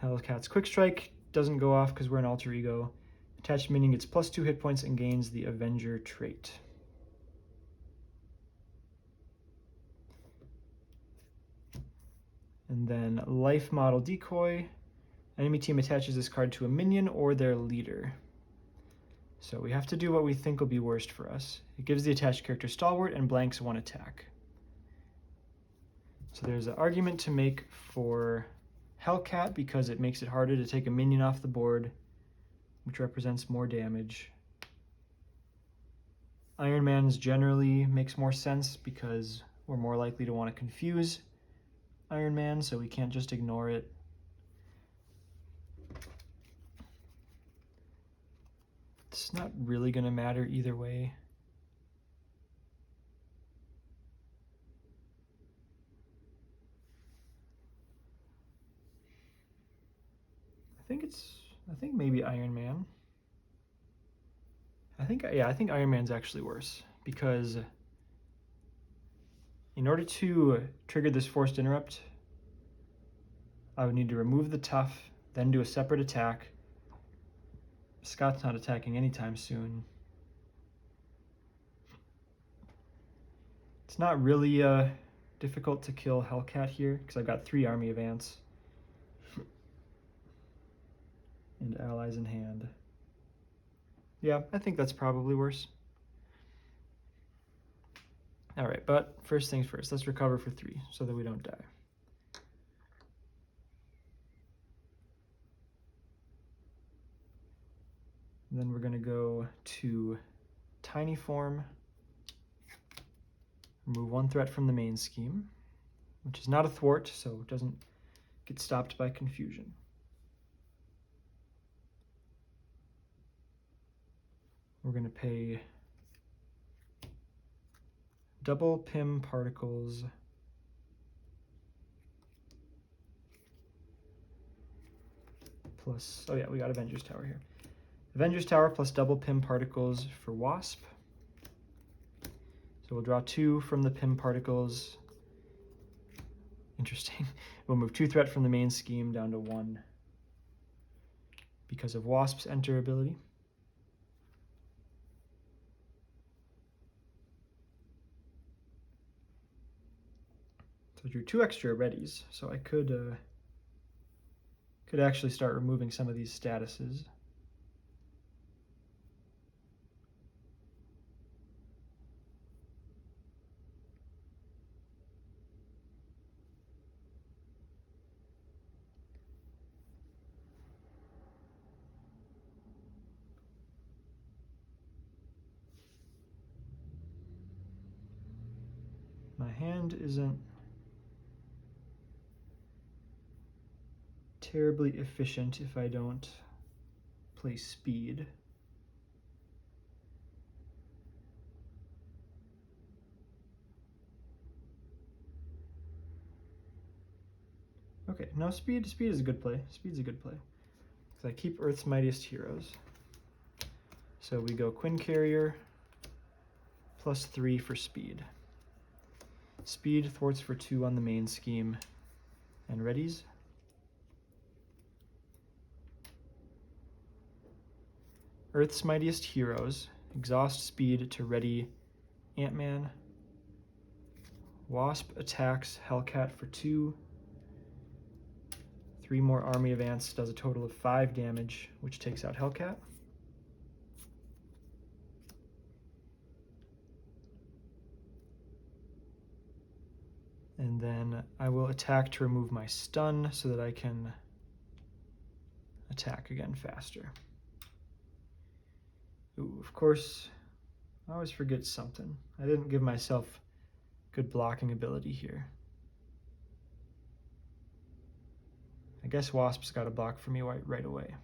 Hellcat's Quick Strike doesn't go off because we're an alter ego. Attached minion gets +2 hit points and gains the Avenger trait. And then Life Model Decoy. Enemy team attaches this card to a minion or their leader. So we have to do what we think will be worst for us. It gives the attached character Stalwart and blanks 1 attack. So there's an argument to make for Hellcat because it makes it harder to take a minion off the board, which represents more damage. Iron Man's generally makes more sense because we're more likely to want to confuse Iron Man, so we can't just ignore it. It's not really going to matter either way. I think maybe Iron Man. I think Iron Man's actually worse because in order to trigger this forced interrupt, I would need to remove the tough, then do a separate attack. Scott's not attacking anytime soon. It's not really difficult to kill Hellcat here because I've got 3 army advance and allies in hand. Yeah, I think that's probably worse. All right, but first things first, let's recover for 3 so that we don't die. And then we're going to go to Tiny Form, remove 1 threat from the main scheme, which is not a thwart, so it doesn't get stopped by confusion. We're going to pay double Pim particles plus, oh yeah, we got Avengers Tower here. Avengers Tower plus double Pim particles for Wasp. So we'll draw 2 from the Pim particles. Interesting. We'll move 2 threat from the main scheme down to 1 because of Wasp's enter ability. So I drew 2 extra readies, so I could actually start removing some of these statuses. My hand isn't terribly efficient if I don't play speed. Okay, no, speed is a good play. Speed's a good play. Because I keep Earth's Mightiest Heroes. So we go Quinn Carrier plus 3 for speed. Speed thwarts for 2 on the main scheme and readies. Earth's Mightiest Heroes, exhaust speed to ready Ant-Man. Wasp attacks Hellcat for 2. 3 more Army of Ants does a total of 5 damage, which takes out Hellcat. And then I will attack to remove my stun so that I can attack again faster. Ooh, of course, I always forget something. I didn't give myself good blocking ability here. I guess Wasp's got a block for me right away.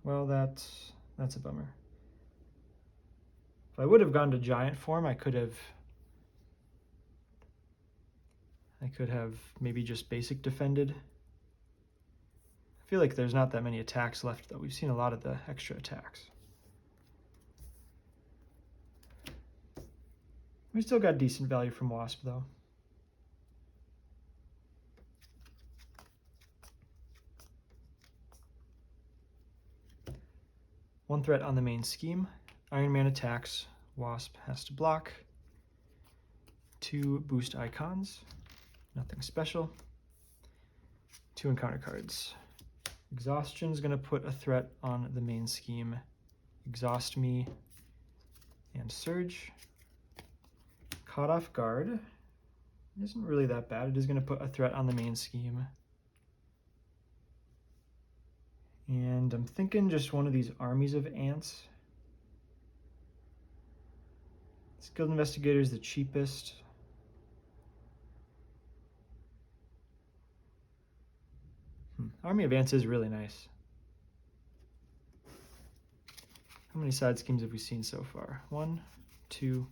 Well, that's a bummer. If I would have gone to giant form, I could have maybe just basic defended. I feel like there's not that many attacks left, though. We've seen a lot of the extra attacks. We still got decent value from Wasp, though. One threat on the main scheme. Iron Man attacks. Wasp has to block. 2 boost icons. Nothing special. 2 encounter cards. Exhaustion's going to put a threat on the main scheme. Exhaust me and Surge. Caught off guard isn't really that bad. It is going to put a threat on the main scheme. And I'm thinking just one of these armies of ants. Skilled Investigator is the cheapest. Army of Ants is really nice. How many side schemes have we seen so far? 1, 2,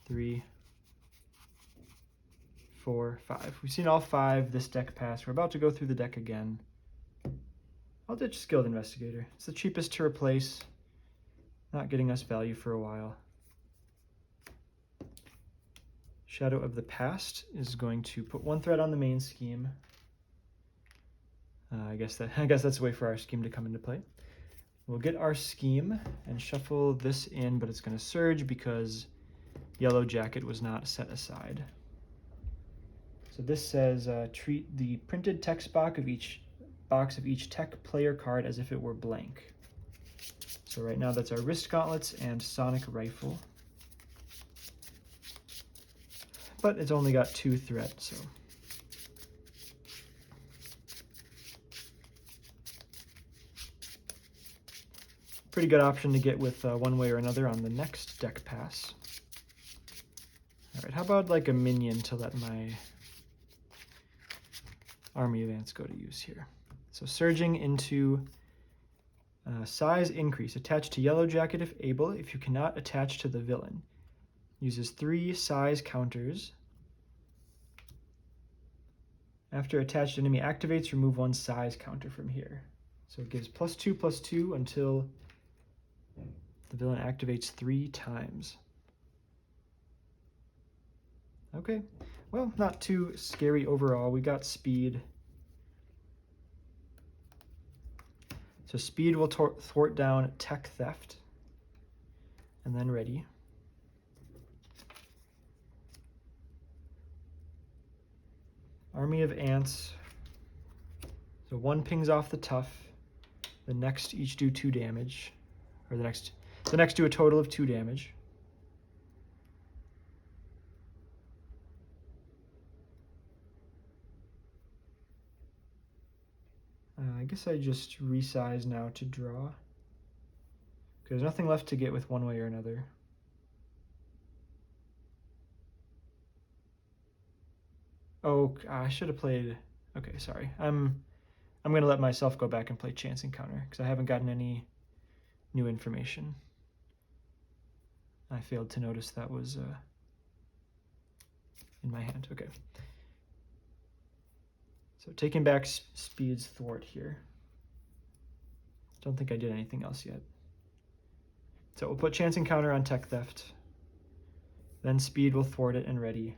3, 4, 5. We've seen all 5 this deck pass. We're about to go through the deck again. I'll ditch Skilled Investigator. It's the cheapest to replace, not getting us value for a while. Shadow of the Past is going to put 1 threat on the main scheme. I guess that's a way for our scheme to come into play. We'll get our scheme and shuffle this in, but it's going to surge because Yellow Jacket was not set aside. So this says treat the printed text box of each tech player card as if it were blank. So right now that's our Wrist Gauntlets and Sonic Rifle. But it's only got 2 threat, so. pretty good option to get with one way or another on the next deck pass. All right, how about like a minion to let my army of ants go to use here? So surging into size increase. Attach to Yellow Jacket if able, if you cannot attach to the villain. Uses 3 size counters. After attached enemy activates, remove 1 size counter from here. So it gives +2/+2 until the villain activates 3 times. Okay, well, not too scary overall. We got speed. So speed will thwart down tech theft. And then ready. Army of ants. So 1 pings off the tough. The next each do 2 damage. Or the next do a total of 2 damage. I guess I just resize now to draw. Because there's nothing left to get with one way or another. Oh, I should have played. Okay, sorry. I'm gonna let myself go back and play Chance Encounter because I haven't gotten any new information. I failed to notice that was in my hand. Okay. So taking back speed's thwart here. Don't think I did anything else yet. So we'll put Chance Encounter on tech theft. Then speed will thwart it and ready.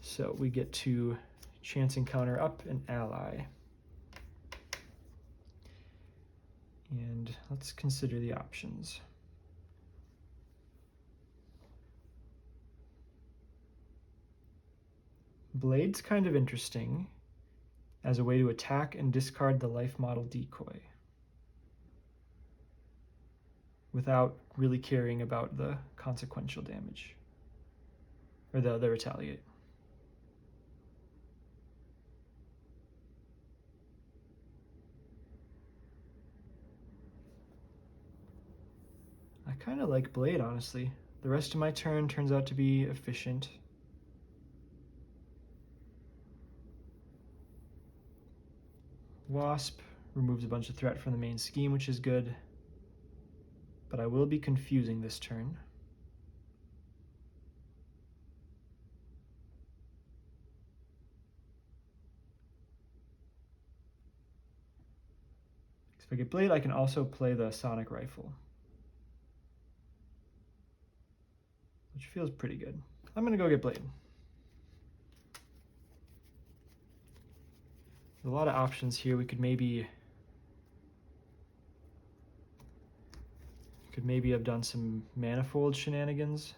So we get to Chance Encounter up an ally. And let's consider the options. Blade's kind of interesting as a way to attack and discard the life model decoy without really caring about the consequential damage or the retaliate. I kind of like Blade, honestly. The rest of my turn turns out to be efficient. Wasp removes a bunch of threat from the main scheme, which is good. But I will be confusing this turn. If I get Blade, I can also play the Sonic Rifle, which feels pretty good. I'm gonna go get Blade. There's a lot of options here. We could maybe have done some manifold shenanigans.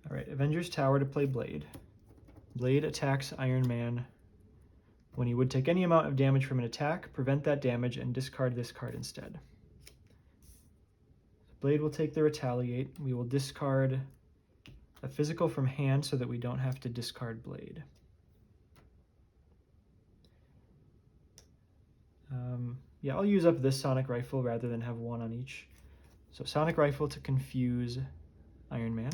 All right, Avengers Tower to play Blade. Blade attacks Iron Man. When he would take any amount of damage from an attack, prevent that damage and discard this card instead. Blade will take the retaliate. We will discard a physical from hand so that we don't have to discard Blade. Yeah, I'll use up this Sonic Rifle rather than have 1 on each. So Sonic Rifle to confuse Iron Man.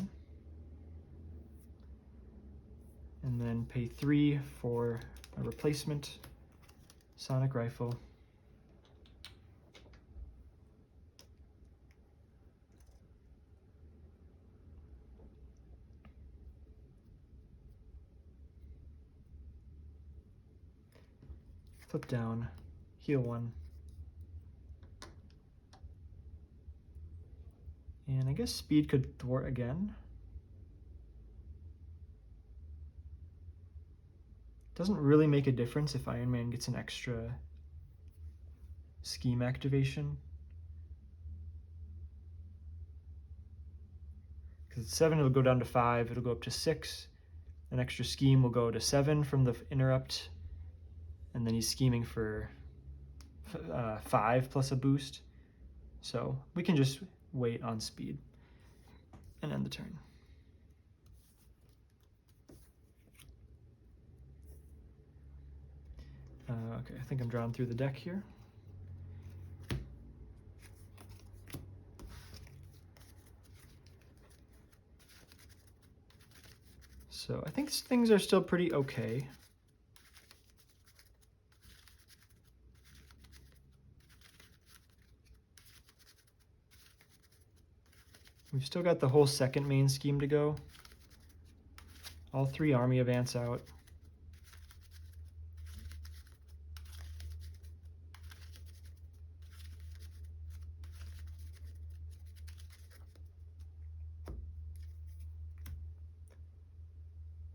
And then pay 3 for a replacement Sonic Rifle. Flip down, heal 1. And I guess speed could thwart again. Doesn't really make a difference if Iron Man gets an extra scheme activation. Because it's 7, it'll go down to 5, it'll go up to 6. An extra scheme will go to 7 from the interrupt. and then he's scheming for 5 plus a boost. So we can just wait on speed and end the turn. Okay, I think I'm drawing through the deck here. So I think things are still pretty okay. We've still got the whole second main scheme to go. All 3 army advance out.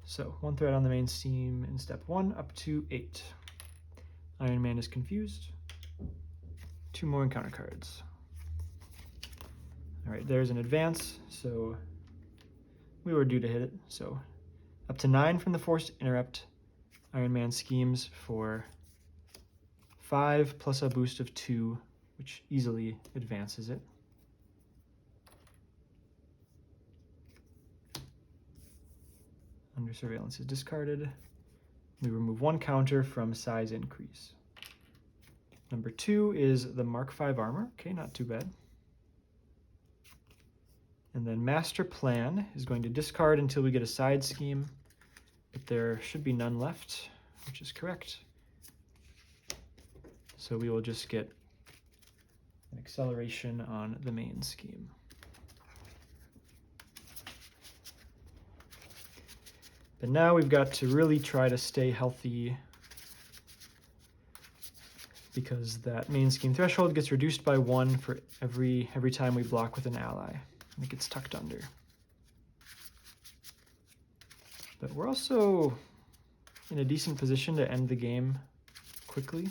So 1 threat on the main scheme in step 1 up to 8. Iron Man is confused. 2 more encounter cards. All right, there's an advance, so we were due to hit it. So up to 9 from the forced interrupt. Iron Man schemes for 5 plus a boost of 2, which easily advances it. Under surveillance is discarded. We remove 1 counter from size increase. Number 2 is the Mark V armor. Okay, not too bad. And then Master Plan is going to discard until we get a side scheme, but there should be none left, which is correct. So we will just get an acceleration on the main scheme. But now we've got to really try to stay healthy, because that main scheme threshold gets reduced by 1 for every time we block with an ally. And it gets tucked under. But we're also in a decent position to end the game quickly.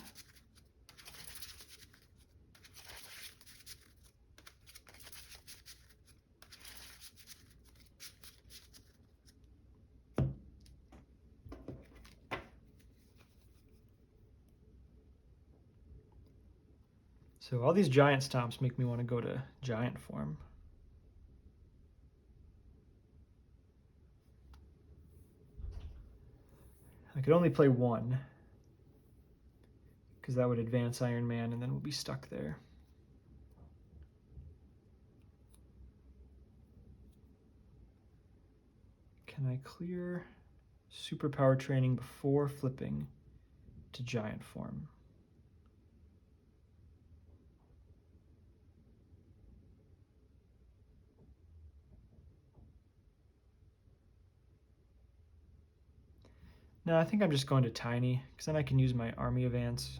So all these giant stomps make me want to go to giant form. I could only play 1, because that would advance Iron Man and then we'll be stuck there. Can I clear superpower training before flipping to giant form? No, I think I'm just going to tiny, because then I can use my army advance.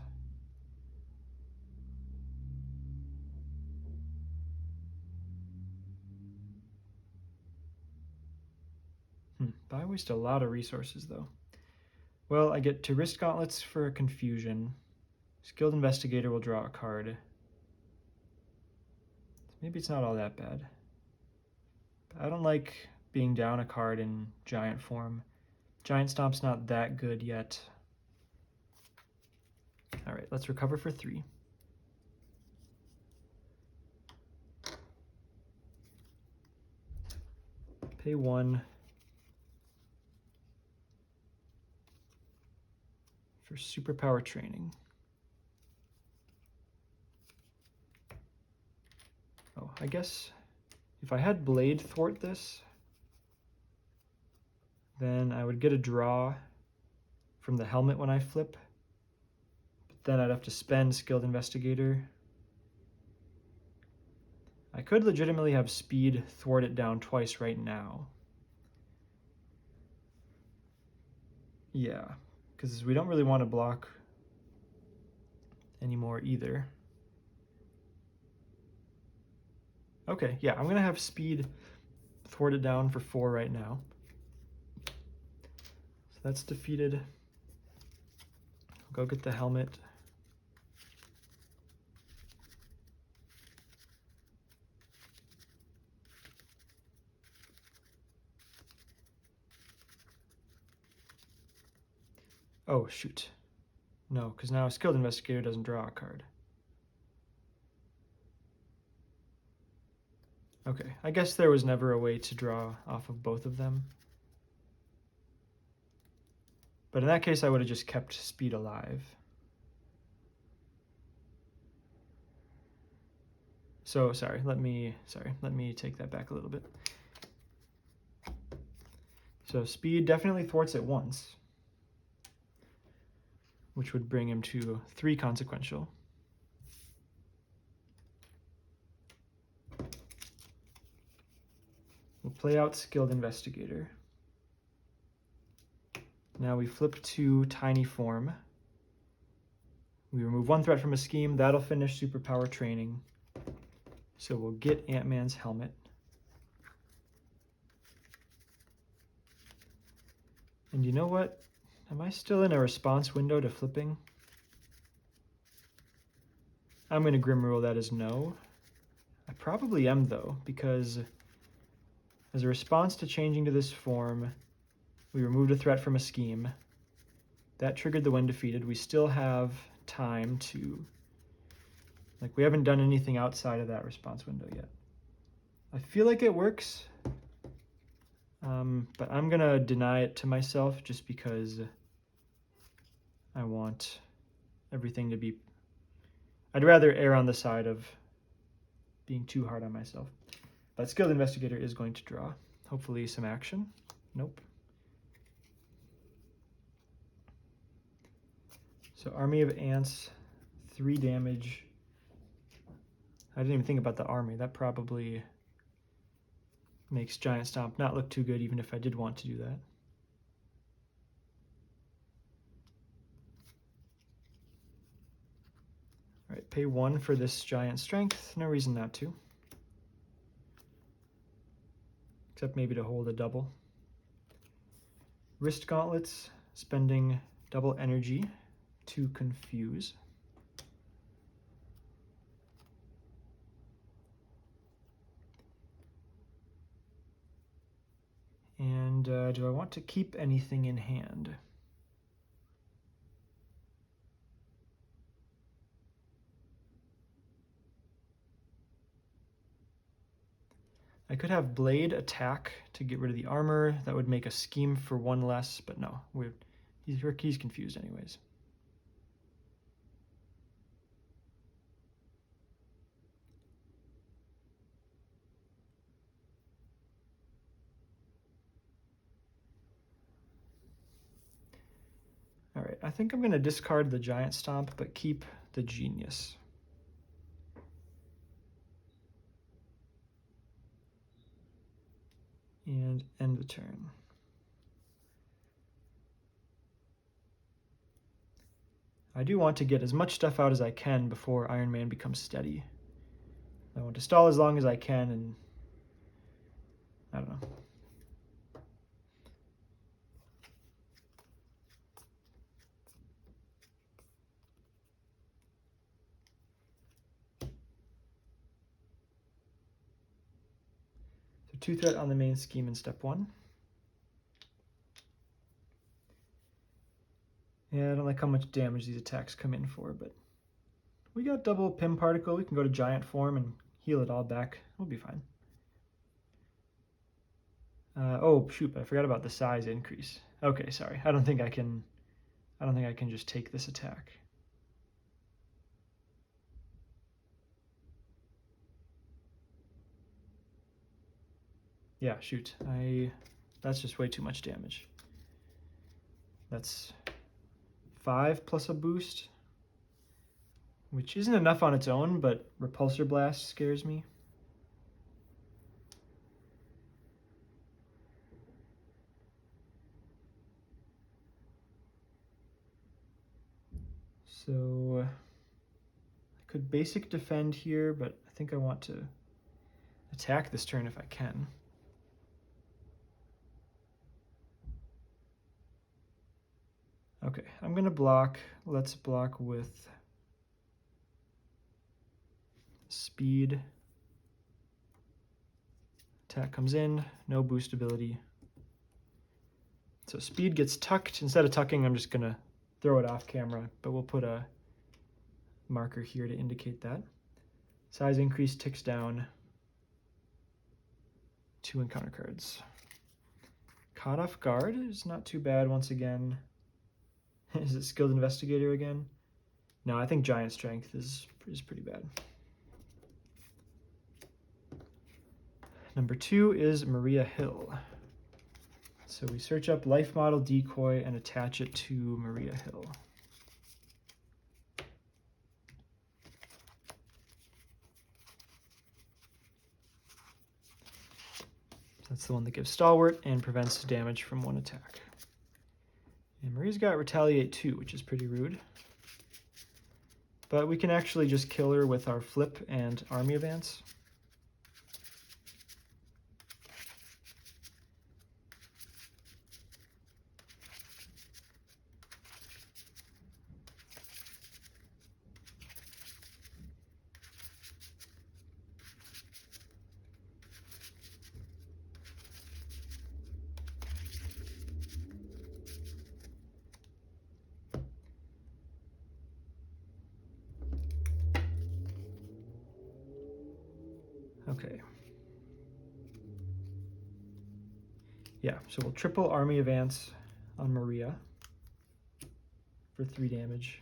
But I waste a lot of resources, though. Well, I get 2 wrist gauntlets for a confusion. Skilled Investigator will draw a card. Maybe it's not all that bad. But I don't like being down a card in giant form. Giant Stomp's not that good yet. All right, let's recover for 3. Pay 1 for superpower training. Oh, I guess if I had Blade thwart this, then I would get a draw from the helmet when I flip. But then I'd have to spend Skilled Investigator. I could legitimately have speed thwart it down twice right now. Yeah, because we don't really want to block anymore either. Okay, yeah, I'm going to have speed thwart it down for 4 right now. So that's defeated. I'll go get the helmet. Oh, shoot. No, because now Skilled Investigator doesn't draw a card. Okay, I guess there was never a way to draw off of both of them. But in that case, I would have just kept speed alive. So, sorry, let me take that back a little bit. So speed definitely thwarts it once, which would bring him to 3 consequential. We'll play out Skilled Investigator. Now we flip to Tiny Form. We remove 1 threat from a scheme. That'll finish Superpower Training. So we'll get Ant-Man's helmet. And you know what? Am I still in a response window to flipping? I'm going to Grim Rule that as no. I probably am, though, because as a response to changing to this form, we removed a threat from a scheme. That triggered the when defeated. We still have time to... we haven't done anything outside of that response window yet. I feel like it works, but I'm going to deny it to myself just because I want everything to be... I'd rather err on the side of being too hard on myself. But Skilled Investigator is going to draw. Hopefully some action. Nope. So Army of Ants, 3 damage. I didn't even think about the army. That probably makes Giant Stomp not look too good, even if I did want to do that. All right, pay 1 for this Giant Strength. No reason not to. Except maybe to hold a double. Wrist Gauntlets, spending double energy to confuse. And do I want to keep anything in hand? I could have Blade attack to get rid of the armor. That would make a scheme for 1 less, but no, he's confused anyways. All right, I think I'm going to discard the Giant Stomp, but keep the Genius. And end the turn. I do want to get as much stuff out as I can before Iron Man becomes steady. I want to stall as long as I can, and I don't know. So 2 threat on the main scheme in step 1. Yeah, I don't like how much damage these attacks come in for, but we got double Pim Particle. We can go to Giant Form and heal it all back. We'll be fine. Oh shoot! I forgot about the size increase. Okay, sorry. I don't think I can just take this attack. Yeah, shoot. That's just way too much damage. That's 5 plus a boost, which isn't enough on its own, but Repulsor Blast scares me. So I could basic defend here, but I think I want to attack this turn if I can. Okay, I'm going to block. Let's block with speed. Attack comes in, no boost ability. So speed gets tucked. Instead of tucking, I'm just going to throw it off camera, but we'll put a marker here to indicate that. Size increase ticks down 2 encounter cards. Caught Off Guard is not too bad once again. Is it Skilled Investigator again? No, I think Giant Strength is pretty bad. Number 2 is Maria Hill. So we search up Life Model Decoy and attach it to Maria Hill. That's the one that gives Stalwart and prevents damage from 1 attack. And Maria's got Retaliate 2, which is pretty rude. But we can actually just kill her with our Flip and Army Advance. Okay. Yeah, so we'll triple Army Advance on Maria for 3 damage.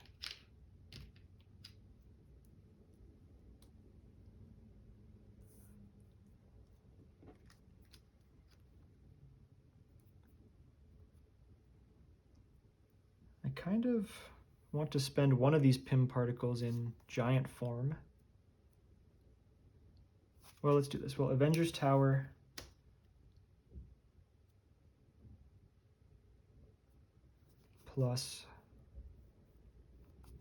I kind of want to spend one of these Pym particles in giant form. Well, let's do this. Well, Avengers Tower. Plus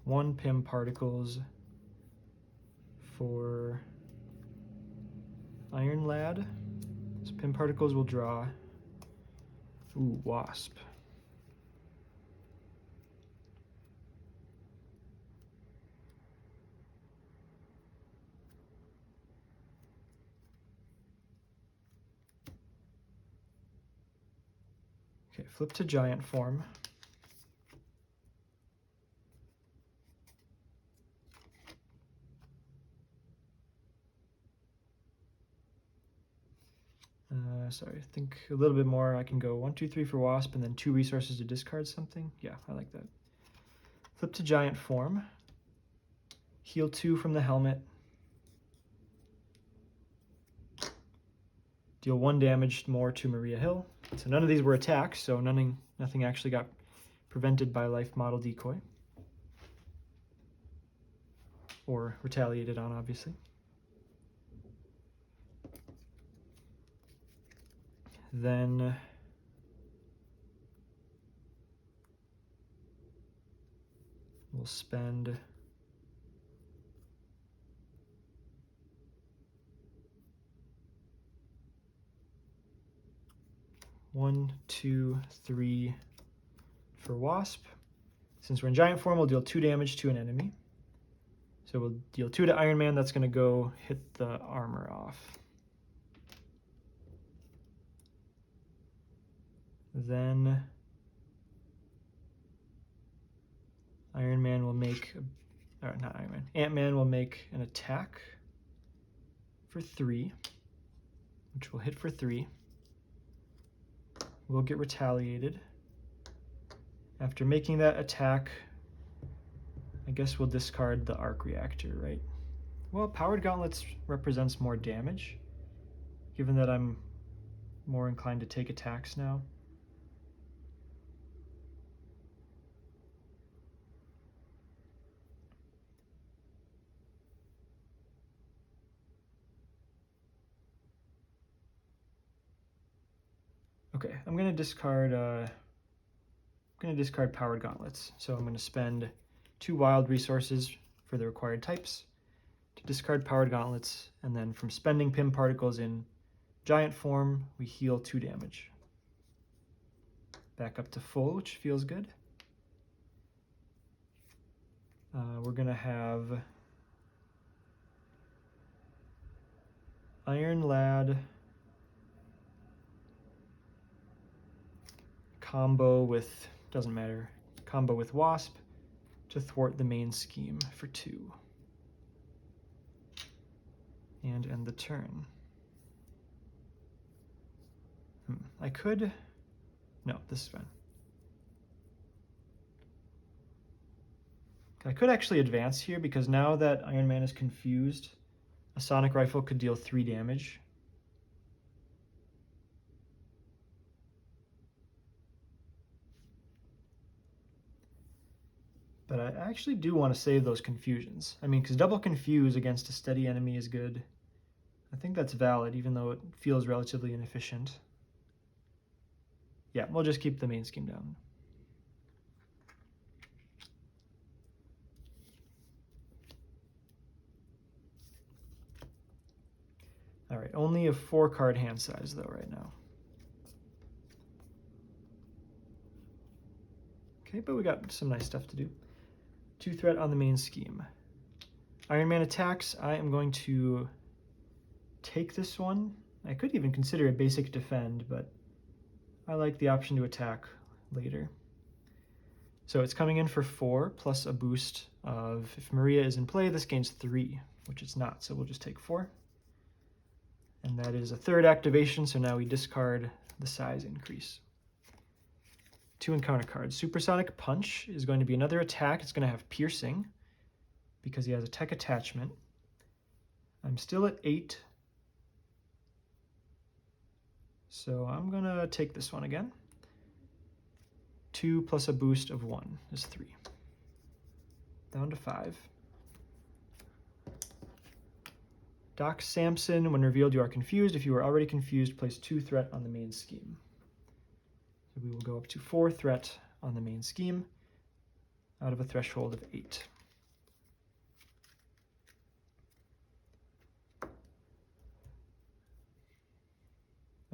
1 Pym particles for Iron Lad. So Pym particles will draw. Ooh, Wasp. Okay, flip to giant form. Sorry, I think a little bit more. I can go 1, 2, 3 for Wasp and then 2 resources to discard something. Yeah, I like that. Flip to giant form. Heal 2 from the helmet. Deal 1 damage more to Maria Hill. So none of these were attacks, so nothing actually got prevented by Life Model Decoy. Or retaliated on, obviously. Then we'll spend one, 2, 3 for Wasp. Since we're in giant form, we'll deal 2 damage to an enemy. So we'll deal 2 to Iron Man. That's going to go hit the armor off. Then Iron Man will make, or not Iron Man, Ant-Man will make an attack for 3, which will hit for 3. We'll get retaliated. After making that attack, I guess we'll discard the arc reactor, right? Well, Powered Gauntlets represents more damage, given that I'm more inclined to take attacks now. Okay, I'm gonna discard Powered Gauntlets. So I'm gonna spend 2 wild resources for the required types to discard Powered Gauntlets, and then from spending Pym particles in giant form, we heal 2 damage. Back up to full, which feels good. We're gonna have Iron Lad combo with, doesn't matter, combo with Wasp to thwart the main scheme for 2. And end the turn. I could... No, this is fine. I could actually advance here because now that Iron Man is confused, a sonic rifle could deal 3 damage. But I actually do want to save those confusions. I mean, because double confuse against a steady enemy is good. I think that's valid, even though it feels relatively inefficient. Yeah, we'll just keep the main scheme down. All right, only a 4-card hand size, though, right now. Okay, but we got some nice stuff to do. 2 threat on the main scheme. Iron Man attacks. I am going to take this one. I could even consider a basic defend, but I like the option to attack later. So it's coming in for 4 plus a boost of, if Maria is in play, this gains 3, which it's not, so we'll just take 4. And that is a 3rd activation, so now we discard the size increase. 2 encounter cards. Supersonic Punch is going to be another attack. It's going to have piercing because he has a tech attachment. I'm still at 8. So I'm going to take this one again. 2 plus a boost of 1 is 3. Down to 5. Doc Samson, when revealed you are confused. If you are already confused, place 2 threat on the main scheme. So we will go up to 4 threat on the main scheme out of a threshold of 8.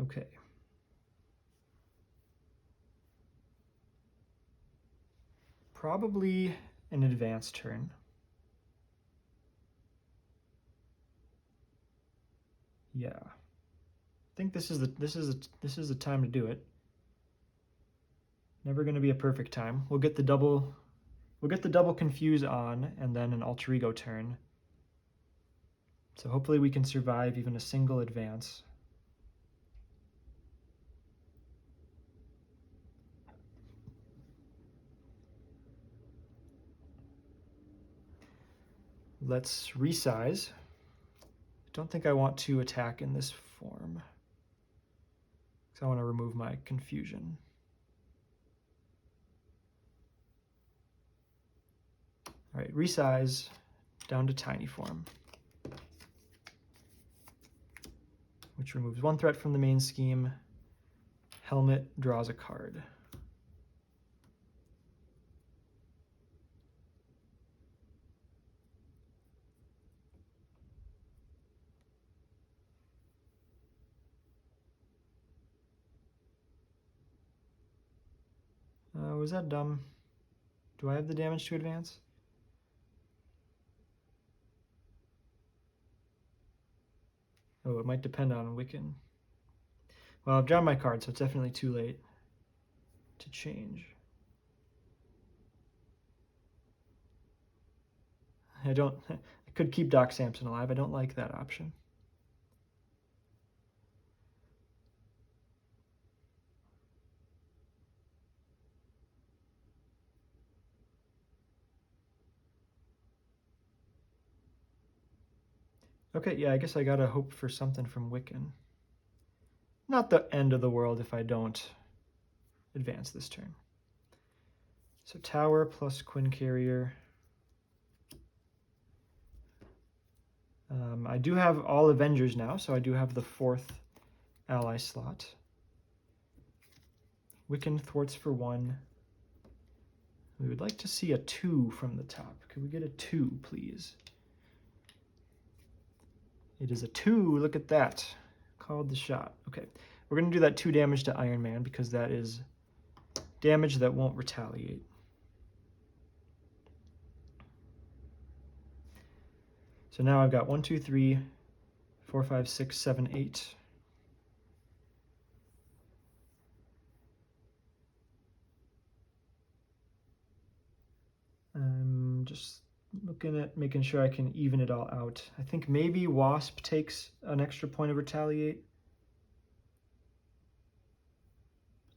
Okay. Probably an advanced turn. Yeah. I think this is the time to do it. Never going to be a perfect time. We'll get the double confuse on and then an alter ego turn. So hopefully we can survive even a single advance. Let's resize. I don't think I want to attack in this form, because I want to remove my confusion. All right, resize down to tiny form, which removes 1 threat from the main scheme. Helmet draws a card. Was that dumb? Do I have the damage to advance? Oh, it might depend on Wiccan. Well, I've drawn my card, so it's definitely too late to change. I could keep Doc Samson alive. I don't like that option. Okay, yeah, I guess I gotta hope for something from Wiccan. Not the end of the world if I don't advance this turn. So Tower plus Quinn Carrier. I do have all Avengers now, so I do have the 4th ally slot. Wiccan thwarts for 1. We would like to see a 2 from the top. Could we get a 2, please? It is a 2. Look at that. Called the shot. Okay, we're going to do that 2 damage to Iron Man because that is damage that won't retaliate. So now I've got 1, 2, 3, 4, 5, 6, 7, 8. I'm just looking at making sure I can even it all out. I think maybe Wasp takes an extra point of retaliate.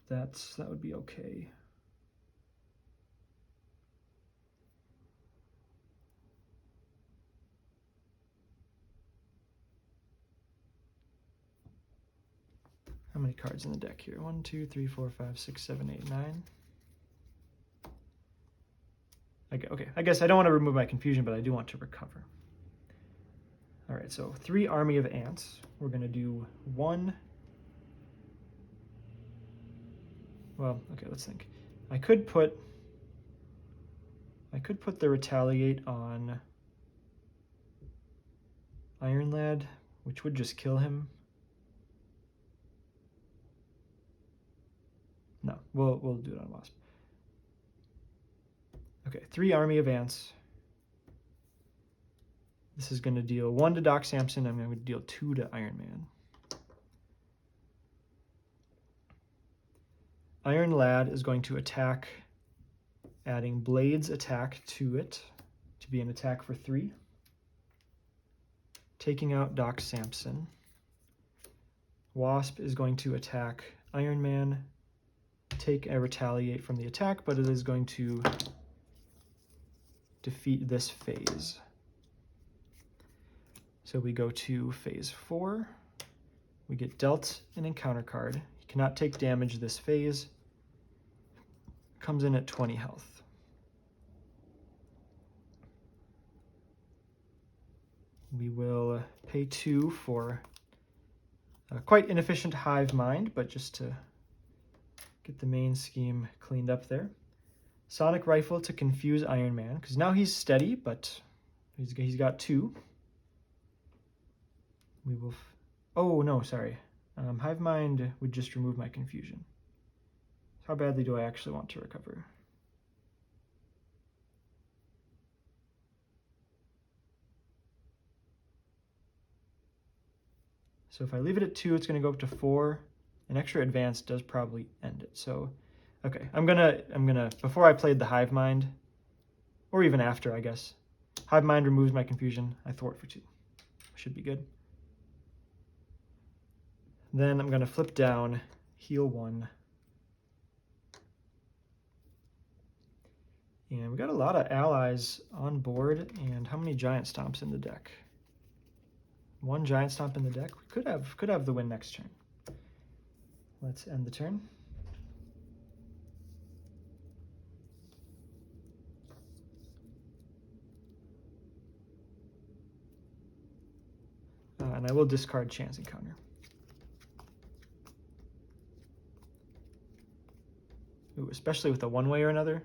That would be okay. How many cards in the deck here? 1, 2, 3, 4, 5, 6, 7, 8, 9. Okay, I guess I don't want to remove my confusion, but I do want to recover. All right, so 3 Army of Ants. We're going to do 1. Well, okay, let's think. I could put the retaliate on Iron Lad, which would just kill him. No, we'll do it on Wasp. Okay, 3 Army of Ants. This is going to deal 1 to Doc Samson. I'm going to deal 2 to Iron Man. Iron Lad is going to attack, adding Blade's attack to it to be an attack for 3. Taking out Doc Samson. Wasp is going to attack Iron Man, take a retaliate from the attack, but it is going to defeat this phase. So we go to phase 4. We get dealt an encounter card. He cannot take damage this phase. Comes in at 20 health. We will pay 2 for a quite inefficient Hive Mind, but just to get the main scheme cleaned up there. Sonic Rifle to confuse Iron Man, because now he's steady, but he's got 2. We will. Oh no, sorry. Hive Mind would just remove my confusion. How badly do I actually want to recover? So if I leave it at 2, it's going to go up to 4. An extra advance does probably end it. So, okay, I'm gonna before I played the Hive Mind, or even after, I guess. Hive Mind removes my confusion. I thwart for 2. Should be good. Then I'm going to flip down, heal 1. And we got a lot of allies on board, and how many Giant Stomps in the deck? 1 Giant Stomp in the deck. We could have the win next turn. Let's end the turn. And I will discard Chance Encounter. Ooh, especially with a one way or another.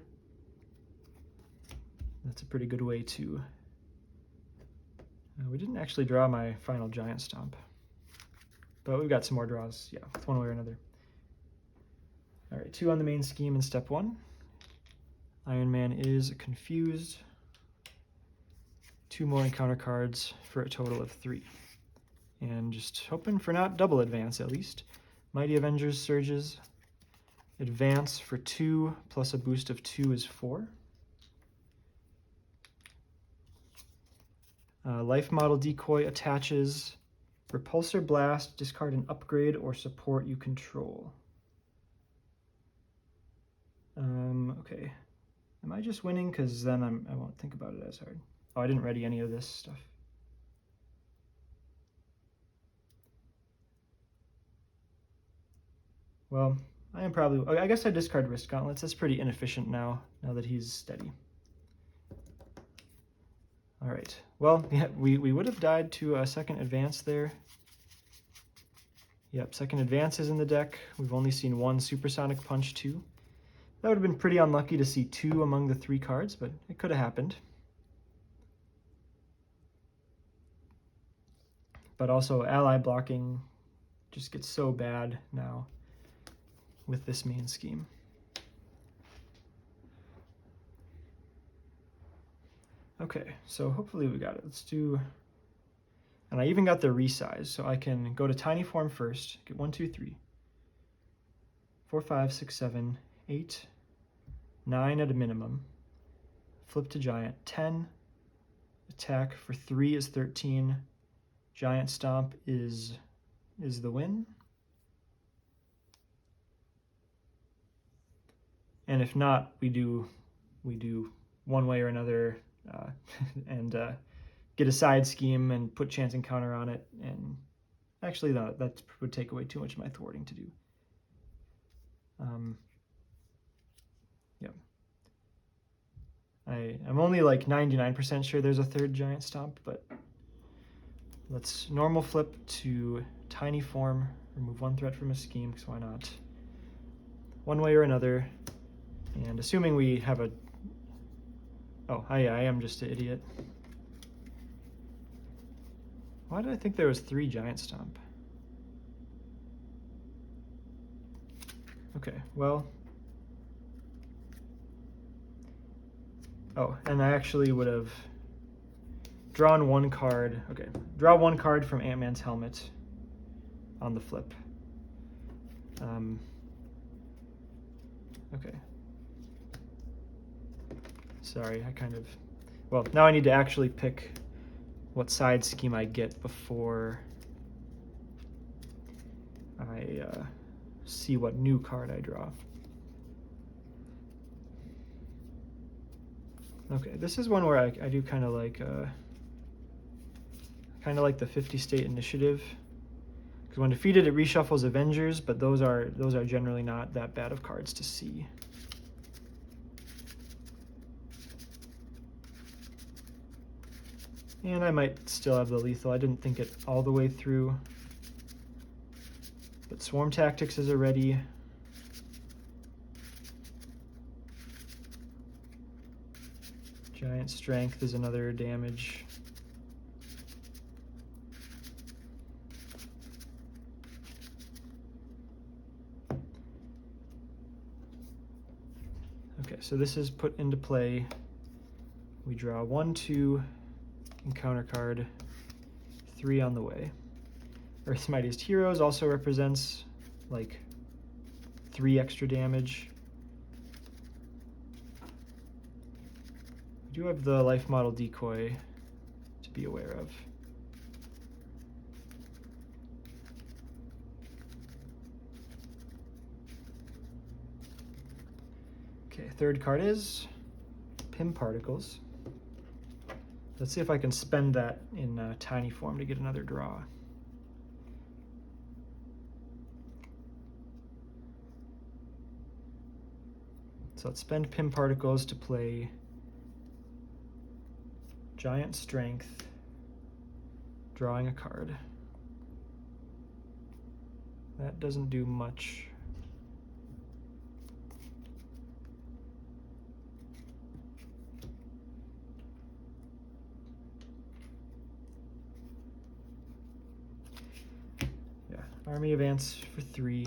That's a pretty good way to... we didn't actually draw my final Giant Stomp. But we've got some more draws, yeah, with one way or another. All right, 2 on the main scheme in step 1. Iron Man is confused. 2 more encounter cards for a total of 3. And just hoping for not double advance at least. Mighty Avengers Surges. Advance for 2 plus a boost of 2 is 4. Life Model Decoy attaches Repulsor Blast, discard an upgrade or support you control. Okay. Am I just winning? Because then I won't think about it as hard. Oh, I didn't ready any of this stuff. Well, I am probably... I guess I discard Wrist Gauntlets. That's pretty inefficient now that he's steady. All right. Well, yeah, we would have died to a second advance there. Yep, second advance is in the deck. We've only seen 1 Supersonic Punch 2. That would have been pretty unlucky to see 2 among the 3 cards, but it could have happened. But also ally blocking just gets so bad now with this main scheme. Okay, so hopefully we got it. Let's do, and I even got the resize, so I can go to tiny form first, get 1, 2, 3, 4, 5, 6, 7, 8, 9 at a minimum, Flip to giant, 10. Attack for 3 is 13. Giant Stomp is the win. And if not, we do one way or another and get a side scheme and put chance encounter on it. And actually, no, that would take away too much of my thwarting to do. Yep. I'm only like 99% sure there's a third Giant Stomp, but let's normal flip to Tiny Form, remove 1 threat from a scheme, because why not? One way or another, and assuming we have a... Oh, I am just an idiot. Why did I think there was 3 Giant Stomp? Okay, well... Oh, and I actually would have drawn 1 card. Okay, draw 1 card from Ant-Man's helmet on the flip. Okay. Sorry, I kind of... Well, now I need to actually pick what side scheme I get before I see what new card I draw. Okay, this is one where I do kind of like the 50 state initiative, because when defeated it reshuffles Avengers, but those are generally not that bad of cards to see. And I might still have the lethal. I didn't think it all the way through, but Swarm Tactics is already. Giant Strength is another damage. Okay, so this is put into play. We draw 1, 2, encounter card, 3 on the way. Earth's Mightiest Heroes also represents like 3 extra damage. We do have the Life Model Decoy to be aware of. Okay, third card is Pym Particles. Let's see if I can spend that in Tiny Form to get another draw. So let's spend Pym Particles to play Giant Strength, drawing a card. That doesn't do much. Yeah, Army Advance for 3.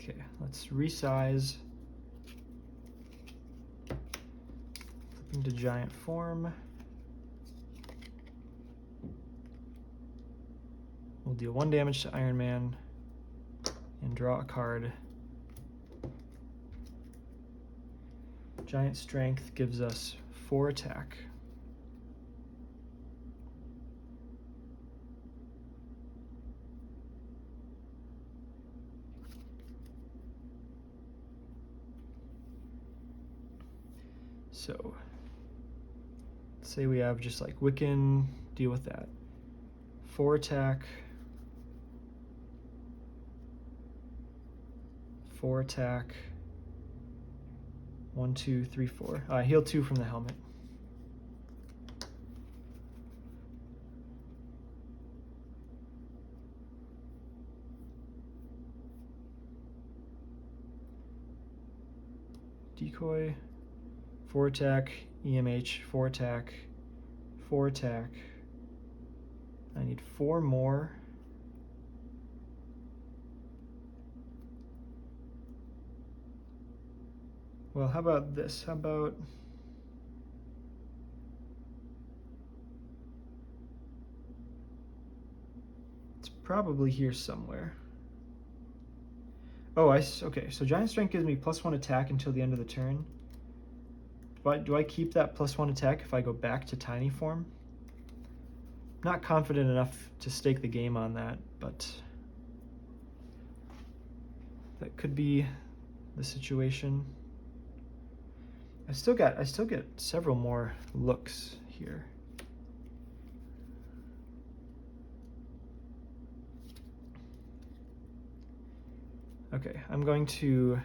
Okay, let's resize. Flip into Giant Form. We'll deal 1 damage to Iron Man and draw a card. Giant Strength gives us 4 attack. So, say we have just like Wiccan, deal with that. 4 attack. 4 attack. 1, 2, 3, 4. Heal 2 from the helmet. Decoy. 4 attack, EMH, 4 attack, 4 attack. I need 4 more. Well, how about this? How about... It's probably here somewhere. Oh, okay, so Giant Strength gives me +1 attack until the end of the turn. Do I keep that +1 attack if I go back to Tiny Form? Not confident enough to stake the game on that, but that could be the situation. I still get several more looks here. Okay, I'm going to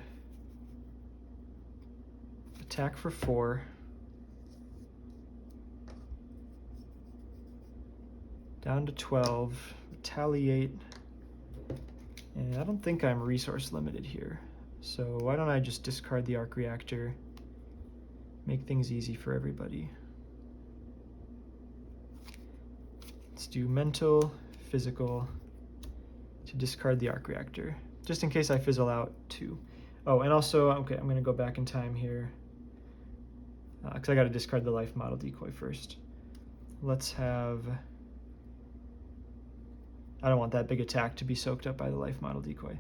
attack for 4. Down to 12, retaliate, and I don't think I'm resource limited here. So why don't I just discard the arc reactor, make things easy for everybody. Let's do mental, physical, to discard the arc reactor, just in case I fizzle out too. Oh, and also, okay, I'm gonna go back in time here, because I gotta discard the life model decoy first. Let's have... I don't want that big attack to be soaked up by the life model decoy.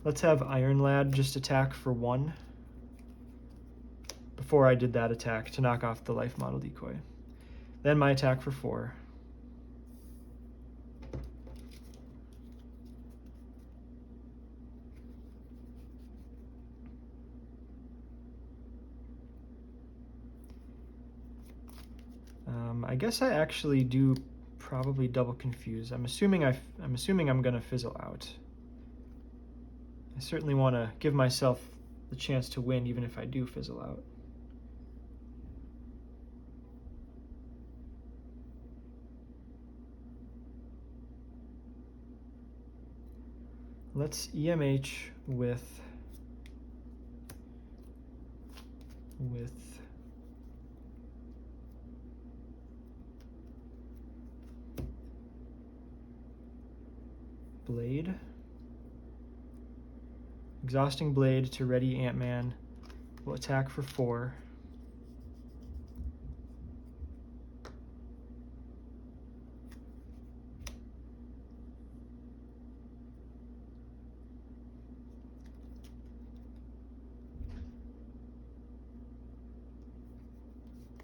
Let's have Iron Lad just attack for 1 before I did that attack to knock off the life model decoy. Then my attack for 4. I guess I actually do probably double confuse. I'm assuming I'm gonna fizzle out. I certainly want to give myself the chance to win even if I do fizzle out. Let's EMH with Blade. Exhausting Blade to ready Ant-Man. Will attack for 4.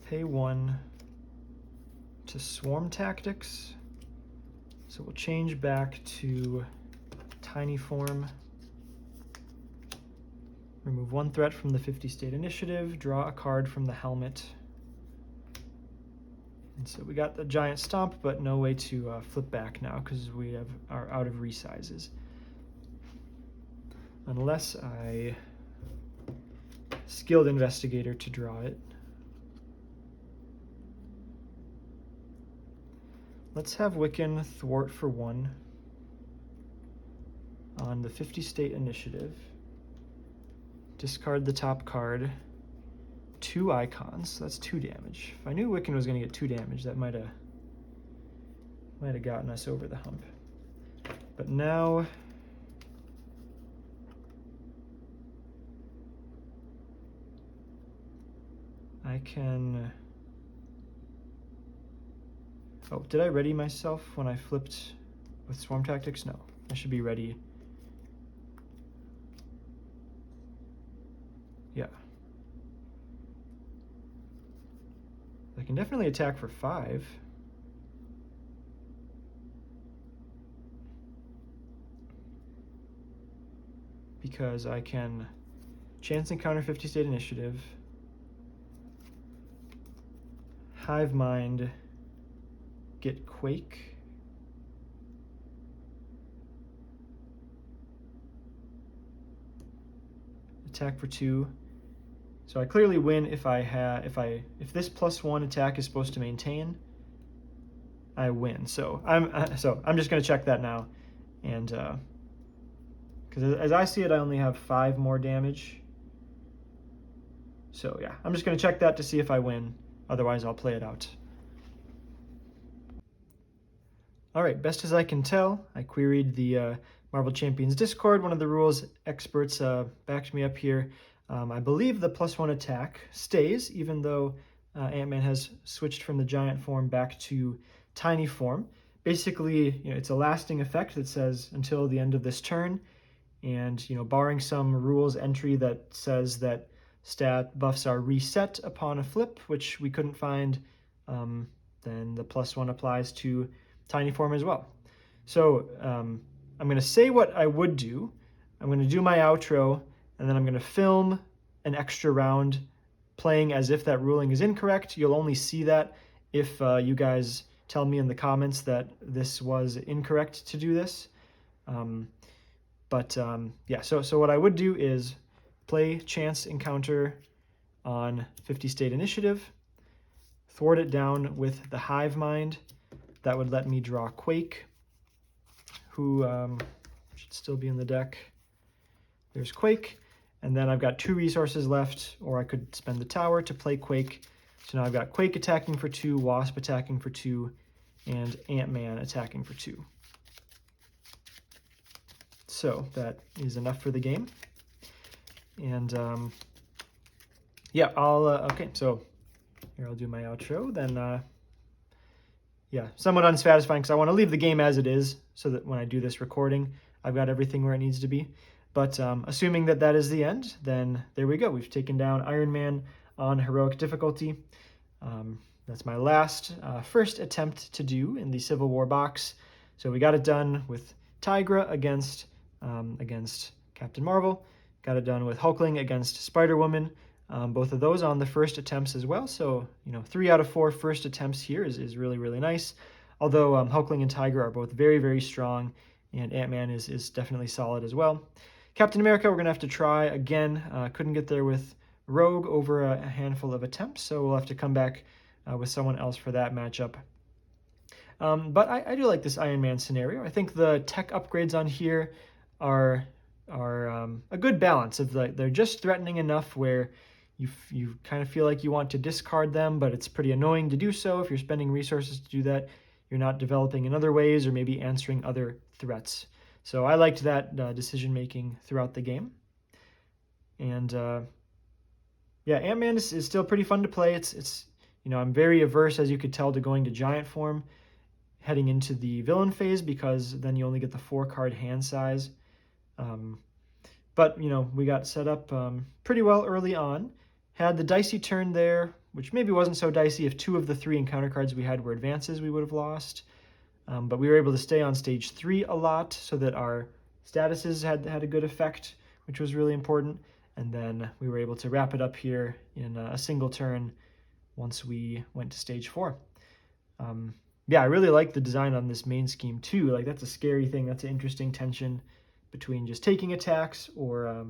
Pay 1 to Swarm Tactics. So we'll change back to Tiny Form. Remove 1 threat from the 50 state initiative, draw a card from the helmet. And so we got the giant stomp, but no way to flip back now because we are out of resizes. Unless I skilled investigator to draw it. Let's have Wiccan thwart for 1 on the 50 state initiative. Discard the top card. 2 icons, so that's 2 damage. If I knew Wiccan was going to get 2 damage, that might have gotten us over the hump. But now I can... Oh, did I ready myself when I flipped with Swarm Tactics? No, I should be ready. Yeah. I can definitely attack for 5. Because I can chance encounter 50 state initiative, Hive Mind, get Quake, attack for 2. So I clearly win if if this +1 attack is supposed to maintain, I win. So I'm just going to check that now, and because as I see it, I only have 5 more damage. So yeah, I'm just going to check that to see if I win. Otherwise, I'll play it out. All right, best as I can tell, I queried the Marvel Champions Discord, one of the rules experts backed me up here. I believe the +1 attack stays, even though Ant-Man has switched from the giant form back to tiny form. Basically, it's a lasting effect that says until the end of this turn, and barring some rules entry that says that stat buffs are reset upon a flip, which we couldn't find, then the +1 applies to tiny form as well. So I'm going to say what I would do. I'm going to do my outro, and then I'm going to film an extra round playing as if that ruling is incorrect. You'll only see that if you guys tell me in the comments that this was incorrect to do this. Yeah, so what I would do is play Chance Encounter on 50 State Initiative, thwart it down with the Hive Mind. That would let me draw Quake, who should still be in the deck. There's Quake, and then I've got 2 resources left, or I could spend the tower to play Quake. So now I've got Quake attacking for 2, Wasp attacking for 2, and Ant-Man attacking for 2. So that is enough for the game. And yeah, okay, so here I'll do my outro. Then, yeah, somewhat unsatisfying because I want to leave the game as it is so that when I do this recording, I've got everything where it needs to be. But assuming that that is the end, then there we go. We've taken down Iron Man on heroic difficulty. That's my first attempt to do in the Civil War box. So we got it done with Tigra against Captain Marvel. Got it done with Hulkling against Spider-Woman. Both of those on the first attempts as well. So, 3 out of 4 first attempts here is really, really nice. Although Hulkling and Tigra are both very, very strong, and Ant-Man is definitely solid as well. Captain America, we're going to have to try again. Couldn't get there with Rogue over a handful of attempts, so we'll have to come back with someone else for that matchup. But I do like this Iron Man scenario. I think the tech upgrades on here are a good balance of they're just threatening enough where you kind of feel like you want to discard them, but it's pretty annoying to do so. If you're spending resources to do that, you're not developing in other ways or maybe answering other threats. So I liked that decision making throughout the game. And yeah, Ant-Man is still pretty fun to play. It's I'm very averse, as you could tell, to going to giant form heading into the villain phase because then you only get the 4-card hand size. But we got set up pretty well early on. Had the dicey turn there, which maybe wasn't so dicey. If 2 of the 3 encounter cards we had were advances, we would have lost. But we were able to stay on stage 3 a lot so that our statuses had a good effect, which was really important. And then we were able to wrap it up here in a single turn once we went to stage 4. Yeah, I really like the design on this main scheme too. Like, that's a scary thing. That's an interesting tension between just taking attacks or,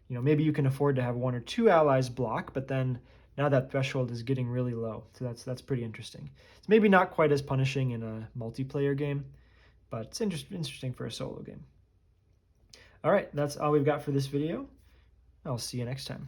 maybe you can afford to have 1 or 2 allies block, but then now that threshold is getting really low. So that's pretty interesting. It's maybe not quite as punishing in a multiplayer game, but it's interesting for a solo game. All right, that's all we've got for this video. I'll see you next time.